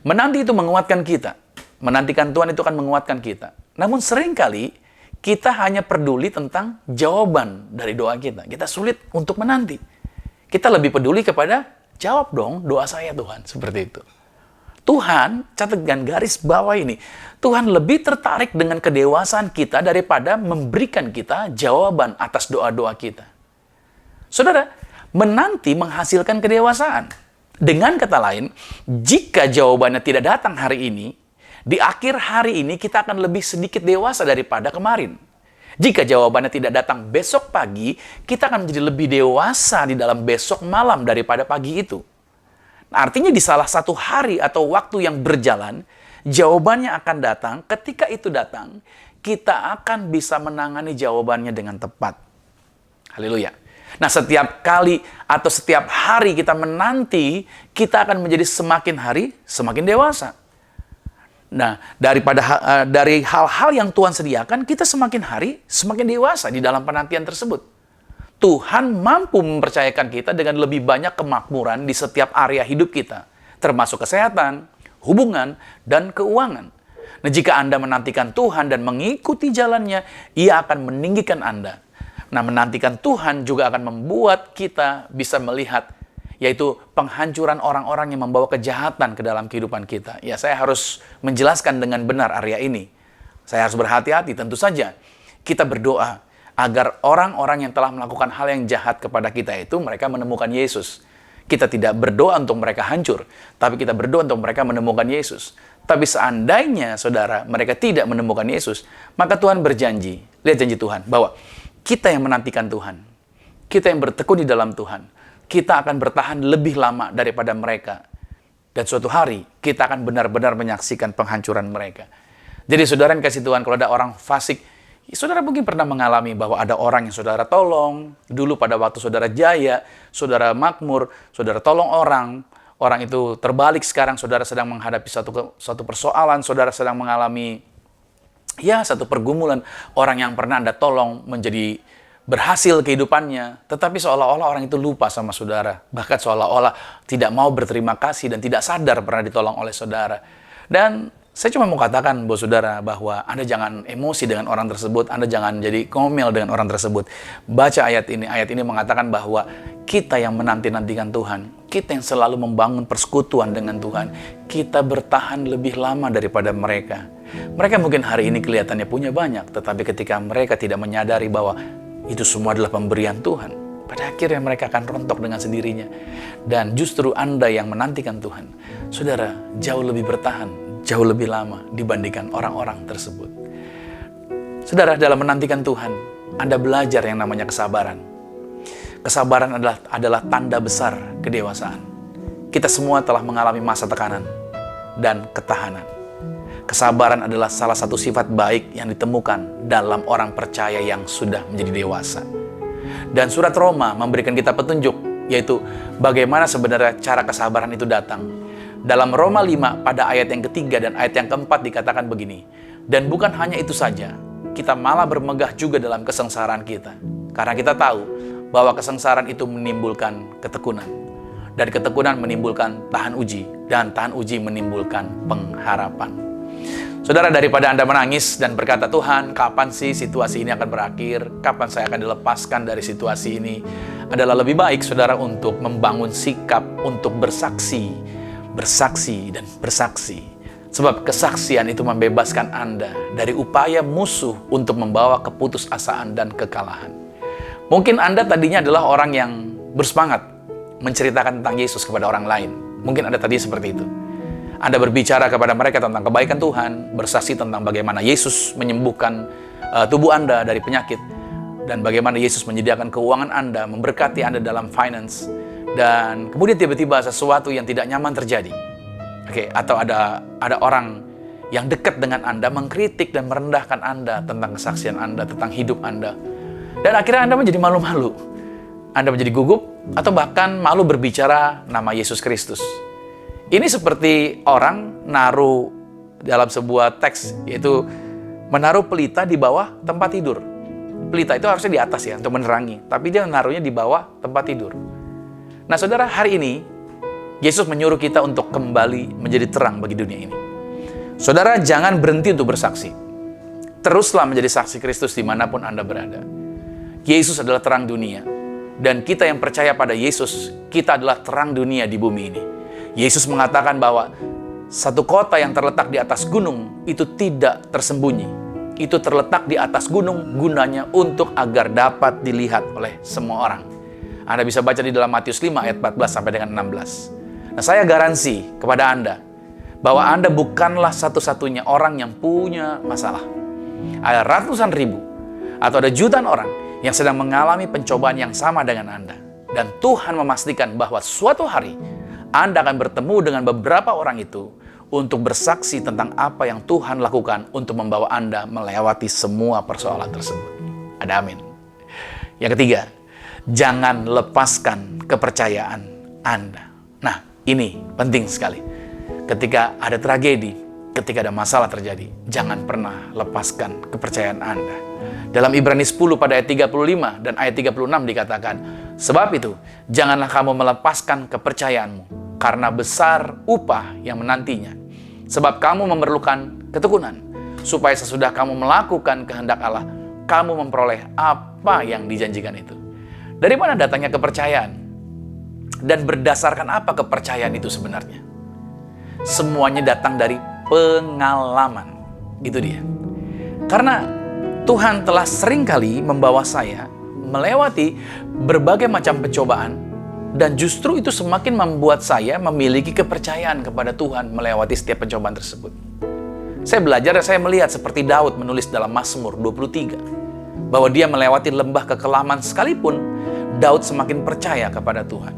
Menanti itu menguatkan kita. Menantikan Tuhan itu akan menguatkan kita. Namun seringkali kita hanya peduli tentang jawaban dari doa kita. Kita sulit untuk menanti. Kita lebih peduli kepada, jawab dong doa saya Tuhan. Seperti itu. Tuhan, catatkan garis bawah ini. Tuhan lebih tertarik dengan kedewasaan kita daripada memberikan kita jawaban atas doa-doa kita. Saudara, menanti menghasilkan kedewasaan. Dengan kata lain, jika jawabannya tidak datang hari ini, di akhir hari ini kita akan lebih sedikit dewasa daripada kemarin. Jika jawabannya tidak datang besok pagi, kita akan menjadi lebih dewasa di dalam besok malam daripada pagi itu. Nah, artinya di salah satu hari atau waktu yang berjalan, jawabannya akan datang. Ketika itu datang, kita akan bisa menangani jawabannya dengan tepat. Haleluya. Nah, setiap kali atau setiap hari kita menanti, kita akan menjadi semakin hari semakin dewasa. Nah, dari hal-hal yang Tuhan sediakan, kita semakin hari semakin dewasa di dalam penantian tersebut. Tuhan mampu mempercayakan kita dengan lebih banyak kemakmuran di setiap area hidup kita, termasuk kesehatan, hubungan, dan keuangan. Nah, jika Anda menantikan Tuhan dan mengikuti jalannya, Ia akan meninggikan Anda. Nah, menantikan Tuhan juga akan membuat kita bisa melihat, yaitu penghancuran orang-orang yang membawa kejahatan ke dalam kehidupan kita. Ya, saya harus menjelaskan dengan benar area ini. Saya harus berhati-hati, tentu saja. Kita berdoa agar orang-orang yang telah melakukan hal yang jahat kepada kita itu, mereka menemukan Yesus. Kita tidak berdoa untuk mereka hancur, tapi kita berdoa untuk mereka menemukan Yesus. Tapi seandainya, saudara, mereka tidak menemukan Yesus, maka Tuhan berjanji, lihat janji Tuhan, bahwa kita yang menantikan Tuhan, kita yang bertekun di dalam Tuhan, kita akan bertahan lebih lama daripada mereka. Dan suatu hari, kita akan benar-benar menyaksikan penghancuran mereka. Jadi saudara yang kasih Tuhan, kalau ada orang fasik, saudara mungkin pernah mengalami bahwa ada orang yang saudara tolong, dulu pada waktu saudara jaya, saudara makmur, saudara tolong orang itu terbalik sekarang, saudara sedang menghadapi suatu persoalan, saudara sedang mengalami satu pergumulan, orang yang pernah Anda tolong menjadi berhasil kehidupannya, tetapi seolah-olah orang itu lupa sama saudara, bahkan seolah-olah tidak mau berterima kasih dan tidak sadar pernah ditolong oleh saudara. Dan saya cuma mau katakan buat saudara bahwa Anda jangan emosi dengan orang tersebut, Anda jangan jadi ngomel dengan orang tersebut. Baca ayat ini mengatakan bahwa kita yang menanti-nantikan Tuhan, kita yang selalu membangun persekutuan dengan Tuhan, kita bertahan lebih lama daripada mereka. Mereka mungkin hari ini kelihatannya punya banyak, tetapi ketika mereka tidak menyadari bahwa itu semua adalah pemberian Tuhan, pada akhirnya mereka akan rontok dengan sendirinya. Dan justru Anda yang menantikan Tuhan, saudara, jauh lebih bertahan, jauh lebih lama dibandingkan orang-orang tersebut. Saudara, dalam menantikan Tuhan, Anda belajar yang namanya kesabaran. Kesabaran adalah tanda besar kedewasaan. Kita semua telah mengalami masa tekanan dan ketahanan. Kesabaran adalah salah satu sifat baik yang ditemukan dalam orang percaya yang sudah menjadi dewasa. Dan surat Roma memberikan kita petunjuk, yaitu bagaimana sebenarnya cara kesabaran itu datang. Dalam Roma 5 pada ayat yang ketiga dan ayat yang keempat dikatakan begini, dan bukan hanya itu saja, kita malah bermegah juga dalam kesengsaraan kita. Karena kita tahu bahwa kesengsaraan itu menimbulkan ketekunan, dan ketekunan menimbulkan tahan uji, dan tahan uji menimbulkan pengharapan. Saudara, daripada Anda menangis dan berkata, Tuhan, kapan sih situasi ini akan berakhir? Kapan saya akan dilepaskan dari situasi ini? Adalah lebih baik, saudara, untuk membangun sikap untuk bersaksi dan bersaksi. Sebab kesaksian itu membebaskan Anda dari upaya musuh untuk membawa keputusasaan dan kekalahan. Mungkin Anda tadinya adalah orang yang bersemangat menceritakan tentang Yesus kepada orang lain. Mungkin Anda tadi seperti itu. Anda berbicara kepada mereka tentang kebaikan Tuhan, bersaksi tentang bagaimana Yesus menyembuhkan tubuh Anda dari penyakit, dan bagaimana Yesus menyediakan keuangan Anda, memberkati Anda dalam finance. Dan kemudian tiba-tiba sesuatu yang tidak nyaman terjadi. Atau ada orang yang dekat dengan Anda mengkritik dan merendahkan Anda tentang kesaksian Anda, tentang hidup Anda. Dan akhirnya Anda menjadi malu-malu. Anda menjadi gugup atau bahkan malu berbicara nama Yesus Kristus. Ini seperti orang naruh dalam sebuah teks, yaitu menaruh pelita di bawah tempat tidur. Pelita itu harusnya di atas ya, untuk menerangi. Tapi dia menaruhnya di bawah tempat tidur. Nah saudara, hari ini Yesus menyuruh kita untuk kembali menjadi terang bagi dunia ini. Saudara, jangan berhenti untuk bersaksi. Teruslah menjadi saksi Kristus dimanapun Anda berada. Yesus adalah terang dunia. Dan kita yang percaya pada Yesus, kita adalah terang dunia di bumi ini. Yesus mengatakan bahwa satu kota yang terletak di atas gunung itu tidak tersembunyi. Itu terletak di atas gunung gunanya untuk agar dapat dilihat oleh semua orang. Anda bisa baca di dalam Matius 5 ayat 14 sampai dengan 16. Nah, saya garansi kepada Anda bahwa Anda bukanlah satu-satunya orang yang punya masalah. Ada ratusan ribu atau ada jutaan orang yang sedang mengalami pencobaan yang sama dengan Anda. Dan Tuhan memastikan bahwa suatu hari Anda akan bertemu dengan beberapa orang itu untuk bersaksi tentang apa yang Tuhan lakukan untuk membawa Anda melewati semua persoalan tersebut. Ada amin. Yang ketiga, jangan lepaskan kepercayaan Anda. Nah, ini penting sekali. Ketika ada tragedi, ketika ada masalah terjadi, jangan pernah lepaskan kepercayaan Anda. Dalam Ibrani 10 pada ayat 35 dan ayat 36 dikatakan, sebab itu, janganlah kamu melepaskan kepercayaanmu, karena besar upah yang menantinya. Sebab kamu memerlukan ketekunan. Supaya sesudah kamu melakukan kehendak Allah, kamu memperoleh apa yang dijanjikan itu. Dari mana datangnya kepercayaan? Dan berdasarkan apa kepercayaan itu sebenarnya? Semuanya datang dari pengalaman. Itu dia. Karena Tuhan telah seringkali membawa saya melewati berbagai macam pencobaan, dan justru itu semakin membuat saya memiliki kepercayaan kepada Tuhan melewati setiap pencobaan tersebut. Saya belajar dan saya melihat seperti Daud menulis dalam Mazmur 23, bahwa dia melewati lembah kekelaman sekalipun, Daud semakin percaya kepada Tuhan.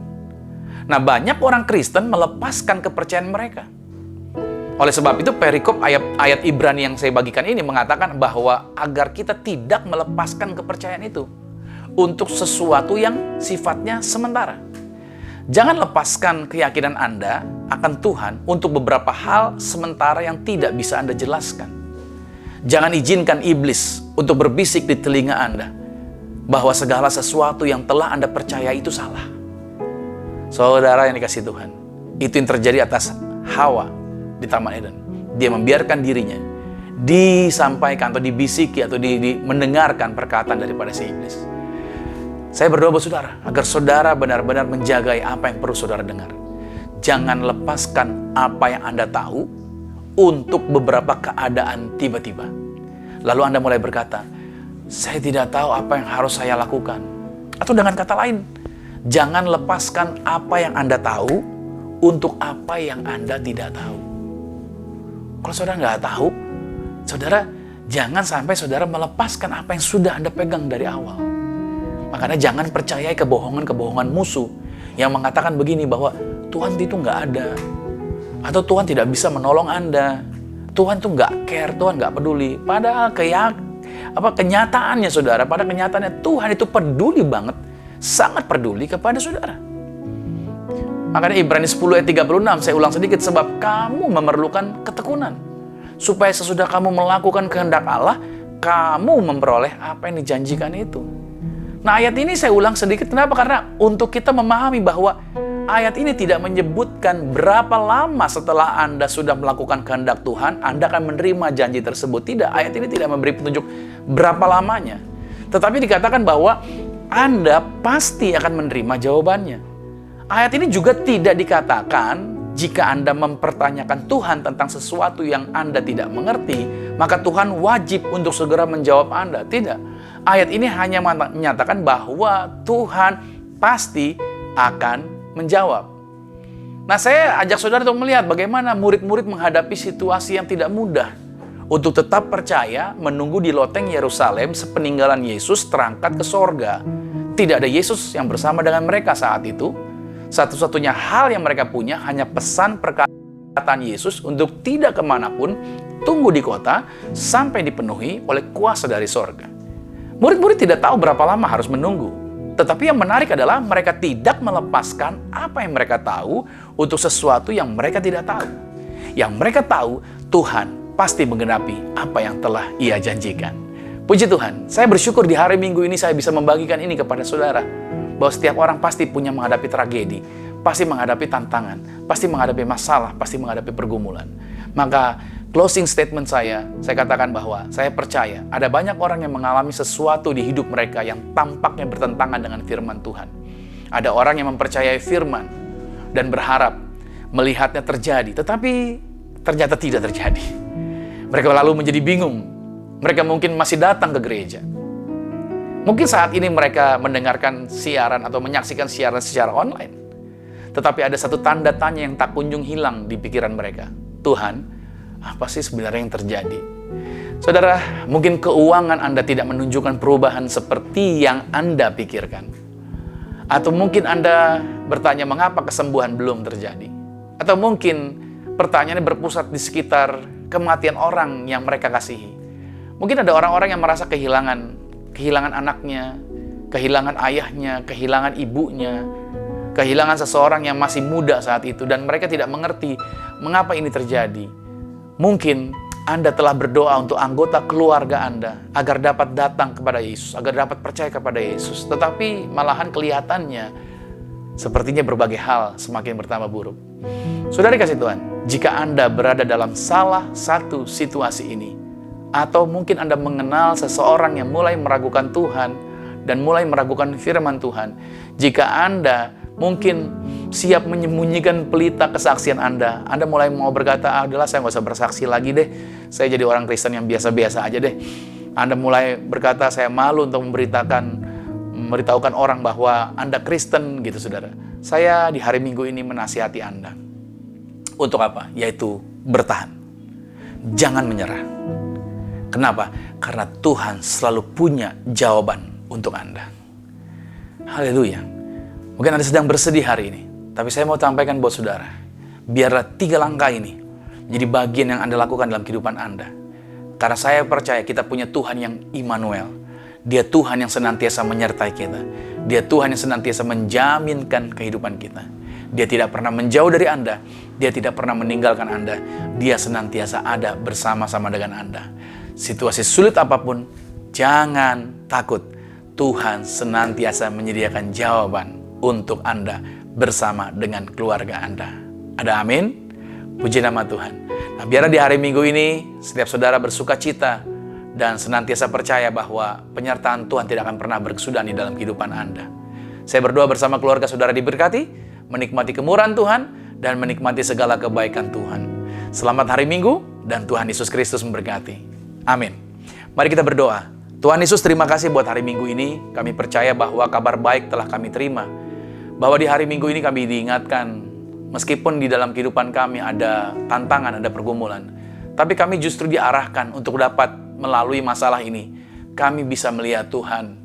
Nah, banyak orang Kristen melepaskan kepercayaan mereka. Oleh sebab itu, perikop ayat Ibrani yang saya bagikan ini mengatakan bahwa agar kita tidak melepaskan kepercayaan itu untuk sesuatu yang sifatnya sementara. Jangan lepaskan keyakinan Anda akan Tuhan untuk beberapa hal sementara yang tidak bisa Anda jelaskan. Jangan izinkan iblis untuk berbisik di telinga Anda bahwa segala sesuatu yang telah Anda percaya itu salah. Saudara yang dikasihi Tuhan, itu yang terjadi atas Hawa di Taman Eden. Dia membiarkan dirinya disampaikan atau dibisiki atau mendengarkan perkataan daripada si iblis. Saya berdoa buat saudara, agar saudara benar-benar menjagai apa yang perlu saudara dengar. Jangan lepaskan apa yang Anda tahu untuk beberapa keadaan tiba-tiba. Lalu Anda mulai berkata, saya tidak tahu apa yang harus saya lakukan. Atau dengan kata lain, jangan lepaskan apa yang Anda tahu untuk apa yang Anda tidak tahu. Kalau saudara nggak tahu, saudara jangan sampai saudara melepaskan apa yang sudah Anda pegang dari awal. Makanya jangan percayai kebohongan-kebohongan musuh yang mengatakan begini, bahwa Tuhan itu nggak ada, atau Tuhan tidak bisa menolong Anda, Tuhan tuh nggak care, Tuhan nggak peduli. Padahal kenyataannya saudara, pada kenyataannya Tuhan itu peduli banget, sangat peduli kepada saudara. Makanya Ibrani 10 ayat 36, saya ulang sedikit, sebab kamu memerlukan ketekunan, supaya sesudah kamu melakukan kehendak Allah, kamu memperoleh apa yang dijanjikan itu. Nah, ayat ini saya ulang sedikit, kenapa? Karena untuk kita memahami bahwa ayat ini tidak menyebutkan berapa lama setelah Anda sudah melakukan kehendak Tuhan, Anda akan menerima janji tersebut. Tidak, ayat ini tidak memberi petunjuk berapa lamanya. Tetapi dikatakan bahwa Anda pasti akan menerima jawabannya. Ayat ini juga tidak dikatakan jika Anda mempertanyakan Tuhan tentang sesuatu yang Anda tidak mengerti, maka Tuhan wajib untuk segera menjawab Anda. Tidak. Ayat ini hanya menyatakan bahwa Tuhan pasti akan menjawab. Nah, saya ajak saudara untuk melihat bagaimana murid-murid menghadapi situasi yang tidak mudah untuk tetap percaya menunggu di loteng Yerusalem sepeninggalan Yesus terangkat ke sorga. Tidak ada Yesus yang bersama dengan mereka saat itu. Satu-satunya hal yang mereka punya hanya pesan perkataan Yesus untuk tidak kemanapun, tunggu di kota sampai dipenuhi oleh kuasa dari sorga. Murid-murid tidak tahu berapa lama harus menunggu. Tetapi yang menarik adalah mereka tidak melepaskan apa yang mereka tahu untuk sesuatu yang mereka tidak tahu. Yang mereka tahu, Tuhan pasti menggenapi apa yang telah Ia janjikan. Puji Tuhan, saya bersyukur di hari Minggu ini saya bisa membagikan ini kepada saudara. Bahwa setiap orang pasti punya menghadapi tragedi, pasti menghadapi tantangan, pasti menghadapi masalah, pasti menghadapi pergumulan. Maka closing statement saya katakan bahwa saya percaya ada banyak orang yang mengalami sesuatu di hidup mereka yang tampaknya bertentangan dengan firman Tuhan. Ada orang yang mempercayai firman dan berharap melihatnya terjadi, tetapi ternyata tidak terjadi. Mereka lalu menjadi bingung. Mereka mungkin masih datang ke gereja. Mungkin saat ini mereka mendengarkan siaran atau menyaksikan siaran secara online. Tetapi ada satu tanda tanya yang tak kunjung hilang di pikiran mereka. Tuhan, apa sih sebenarnya yang terjadi? Saudara, mungkin keuangan Anda tidak menunjukkan perubahan seperti yang Anda pikirkan. Atau mungkin Anda bertanya mengapa kesembuhan belum terjadi. Atau mungkin pertanyaannya berpusat di sekitar kematian orang yang mereka kasihi. Mungkin ada orang-orang yang merasa kehilangan anaknya, kehilangan ayahnya, kehilangan ibunya, kehilangan seseorang yang masih muda saat itu, dan mereka tidak mengerti mengapa ini terjadi. Mungkin Anda telah berdoa untuk anggota keluarga Anda agar dapat datang kepada Yesus, agar dapat percaya kepada Yesus, tetapi malahan kelihatannya sepertinya berbagai hal semakin bertambah buruk. Saudara kasih Tuhan, jika Anda berada dalam salah satu situasi ini, atau mungkin Anda mengenal seseorang yang mulai meragukan Tuhan dan mulai meragukan firman Tuhan, jika Anda mungkin siap menyembunyikan pelita kesaksian Anda mulai mau berkata, adalah saya nggak usah bersaksi lagi deh, saya jadi orang Kristen yang biasa-biasa aja deh. Anda mulai berkata, saya malu untuk memberitahukan orang bahwa Anda Kristen gitu saudara. Saya di hari Minggu ini menasihati Anda. Untuk apa? Yaitu bertahan. Jangan menyerah. Kenapa? Karena Tuhan selalu punya jawaban untuk Anda. Haleluya. Mungkin Anda sedang bersedih hari ini, tapi saya mau sampaikan buat saudara, biarlah 3 langkah ini menjadi bagian yang Anda lakukan dalam kehidupan Anda. Karena saya percaya kita punya Tuhan yang Immanuel. Dia Tuhan yang senantiasa menyertai kita. Dia Tuhan yang senantiasa menjaminkan kehidupan kita. Dia tidak pernah menjauh dari Anda. Dia tidak pernah meninggalkan Anda. Dia senantiasa ada bersama-sama dengan Anda. Situasi sulit apapun, jangan takut. Tuhan senantiasa menyediakan jawaban untuk Anda bersama dengan keluarga Anda. Ada amin? Puji nama Tuhan. Nah, biarlah di hari Minggu ini setiap saudara bersuka cita dan senantiasa percaya bahwa penyertaan Tuhan tidak akan pernah berkesudahan di dalam kehidupan Anda. Saya berdoa bersama keluarga saudara diberkati, menikmati kemurahan Tuhan, dan menikmati segala kebaikan Tuhan. Selamat hari Minggu, dan Tuhan Yesus Kristus memberkati. Amin. Mari kita berdoa. Tuhan Yesus, terima kasih buat hari Minggu ini. Kami percaya bahwa kabar baik telah kami terima. Bahwa di hari Minggu ini kami diingatkan, meskipun di dalam kehidupan kami ada tantangan, ada pergumulan, tapi kami justru diarahkan untuk dapat melalui masalah ini. Kami bisa melihat Tuhan.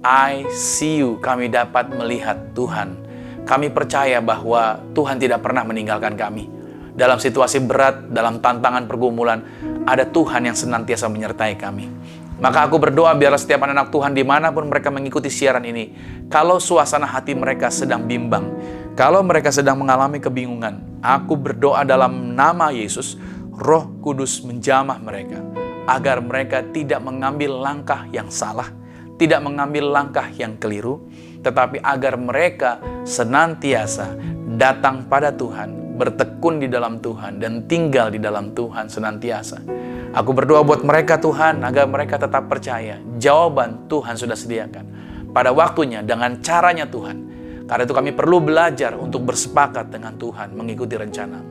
I see you. Kami dapat melihat Tuhan. Kami percaya bahwa Tuhan tidak pernah meninggalkan kami. Dalam situasi berat, dalam tantangan pergumulan, ada Tuhan yang senantiasa menyertai kami. Maka aku berdoa biarlah setiap anak-anak Tuhan dimanapun mereka mengikuti siaran ini, kalau suasana hati mereka sedang bimbang, kalau mereka sedang mengalami kebingungan, aku berdoa dalam nama Yesus, Roh Kudus menjamah mereka, agar mereka tidak mengambil langkah yang salah, tidak mengambil langkah yang keliru, tetapi agar mereka senantiasa datang pada Tuhan, bertekun di dalam Tuhan, dan tinggal di dalam Tuhan senantiasa. Aku berdoa buat mereka Tuhan, agar mereka tetap percaya jawaban Tuhan sudah sediakan pada waktunya dengan caranya Tuhan. Karena itu kami perlu belajar untuk bersepakat dengan Tuhan, mengikuti rencana-Mu.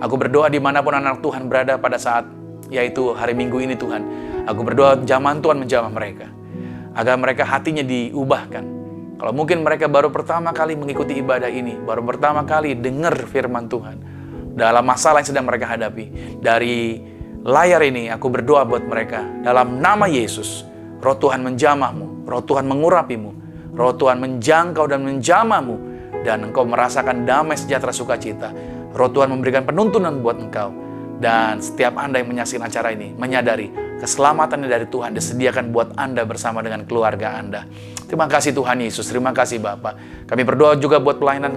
Aku berdoa dimanapun anak Tuhan berada pada saat, yaitu hari Minggu ini Tuhan. Aku berdoa zaman Tuhan menjamah mereka, agar mereka hatinya diubahkan. Kalau mungkin mereka baru pertama kali mengikuti ibadah ini, baru pertama kali dengar firman Tuhan, dalam masalah yang sedang mereka hadapi, dari layar ini aku berdoa buat mereka, dalam nama Yesus, Roh Tuhan menjamahmu, Roh Tuhan mengurapimu, Roh Tuhan menjangkau dan menjamahmu, dan engkau merasakan damai sejahtera sukacita. Roh Tuhan memberikan penuntunan buat engkau. Dan setiap Anda yang menyaksikan acara ini menyadari keselamatan dari Tuhan disediakan buat Anda bersama dengan keluarga Anda. Terima kasih Tuhan Yesus, terima kasih Bapak. Kami berdoa juga buat pelayanan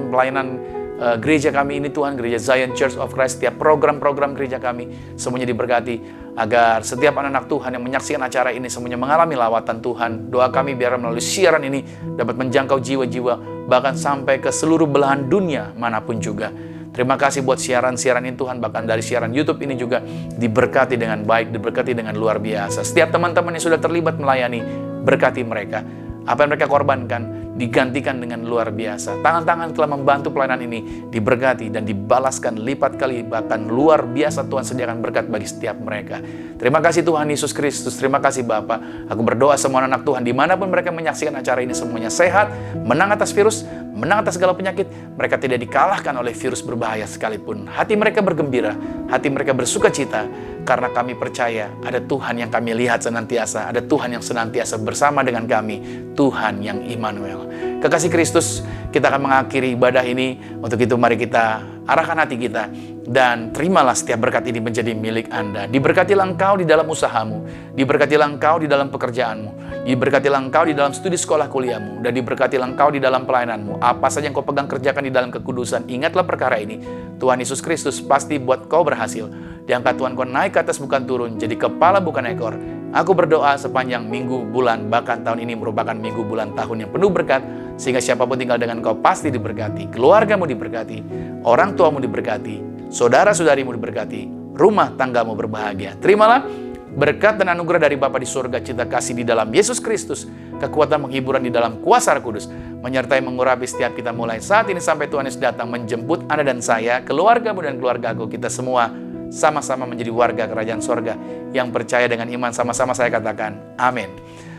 gereja kami ini Tuhan, Gereja Zion Church of Christ, setiap program-program gereja kami semuanya diberkati, agar setiap anak-anak Tuhan yang menyaksikan acara ini semuanya mengalami lawatan Tuhan. Doa kami biar melalui siaran ini dapat menjangkau jiwa-jiwa, bahkan sampai ke seluruh belahan dunia manapun juga. Terima kasih buat siaran-siaran ini Tuhan, bahkan dari siaran YouTube ini juga diberkati dengan baik, diberkati dengan luar biasa. Setiap teman-teman yang sudah terlibat melayani, berkati mereka. Apa yang mereka korbankan digantikan dengan luar biasa. Tangan-tangan telah membantu pelayanan ini diberkati dan dibalaskan lipat kali, bahkan luar biasa Tuhan sediakan berkat bagi setiap mereka. Terima kasih Tuhan Yesus Kristus, terima kasih Bapa. Aku berdoa semua anak Tuhan dimanapun mereka menyaksikan acara ini semuanya sehat, menang atas virus, menang atas segala penyakit. Mereka tidak dikalahkan oleh virus berbahaya sekalipun. Hati mereka bergembira, hati mereka bersuka cita, karena kami percaya ada Tuhan yang kami lihat senantiasa, ada Tuhan yang senantiasa bersama dengan kami, Tuhan yang Immanuel. Kekasih Kristus, kita akan mengakhiri ibadah ini. Untuk itu mari kita arahkan hati kita, dan terimalah setiap berkat ini menjadi milik Anda. Diberkatilah engkau di dalam usahamu, diberkatilah engkau di dalam pekerjaanmu, diberkatilah engkau di dalam studi sekolah kuliahmu, dan diberkatilah engkau di dalam pelayananmu. Apa saja yang kau pegang kerjakan di dalam kekudusan, ingatlah perkara ini. Tuhan Yesus Kristus pasti buat kau berhasil. Diangkat Tuhan kau naik ke atas bukan turun, jadi kepala bukan ekor. Aku berdoa sepanjang minggu, bulan, bahkan tahun ini merupakan minggu, bulan, tahun yang penuh berkat, sehingga siapapun tinggal dengan Engkau pasti diberkati, keluargamu diberkati, orang tuamu diberkati, saudara-saudarimu diberkati, rumah tanggamu berbahagia. Terimalah berkat dan anugerah dari Bapa di surga, cinta kasih di dalam Yesus Kristus, kekuatan penghiburan di dalam kuasa Roh Kudus, menyertai mengurapi setiap kita mulai saat ini sampai Tuhan Yesus datang menjemput Anda dan saya, keluargamu dan keluargaku, kita semua sama-sama menjadi warga kerajaan sorga yang percaya dengan iman. Sama-sama saya katakan amin.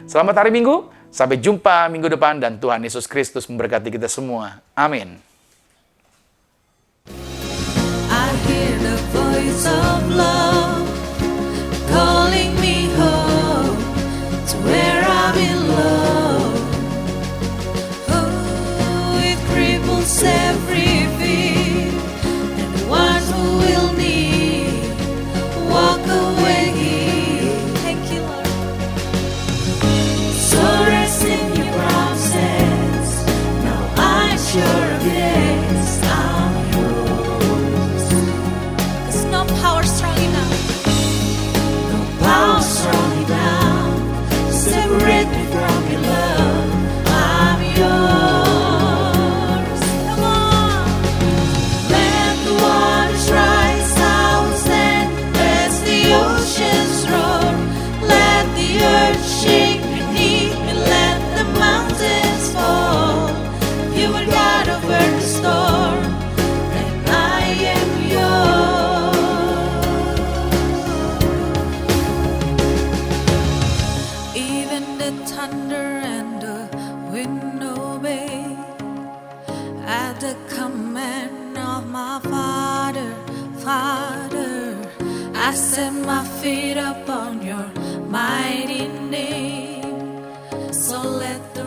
Selamat hari Minggu, sampai jumpa minggu depan, dan Tuhan Yesus Kristus memberkati kita semua. Amin. I hear the voice of love calling me home to where I belong. Oh, it cripples every fear, and the ones who will need walk away. Thank you, Lord. So rest in your promises. Now I'm sure of this. I'm yours. There's no power strong enough. No power strong enough to separate me from your love. I'm yours. Come on. Let the waters rise, I will stand as the oceans roar. Let the earth shake beneath me, let the mountains fall. You are God over the storm, and I am yours. Even the thunder and the wind obey at the command of my Father. Father, I set my feet upon your mighty name. So let the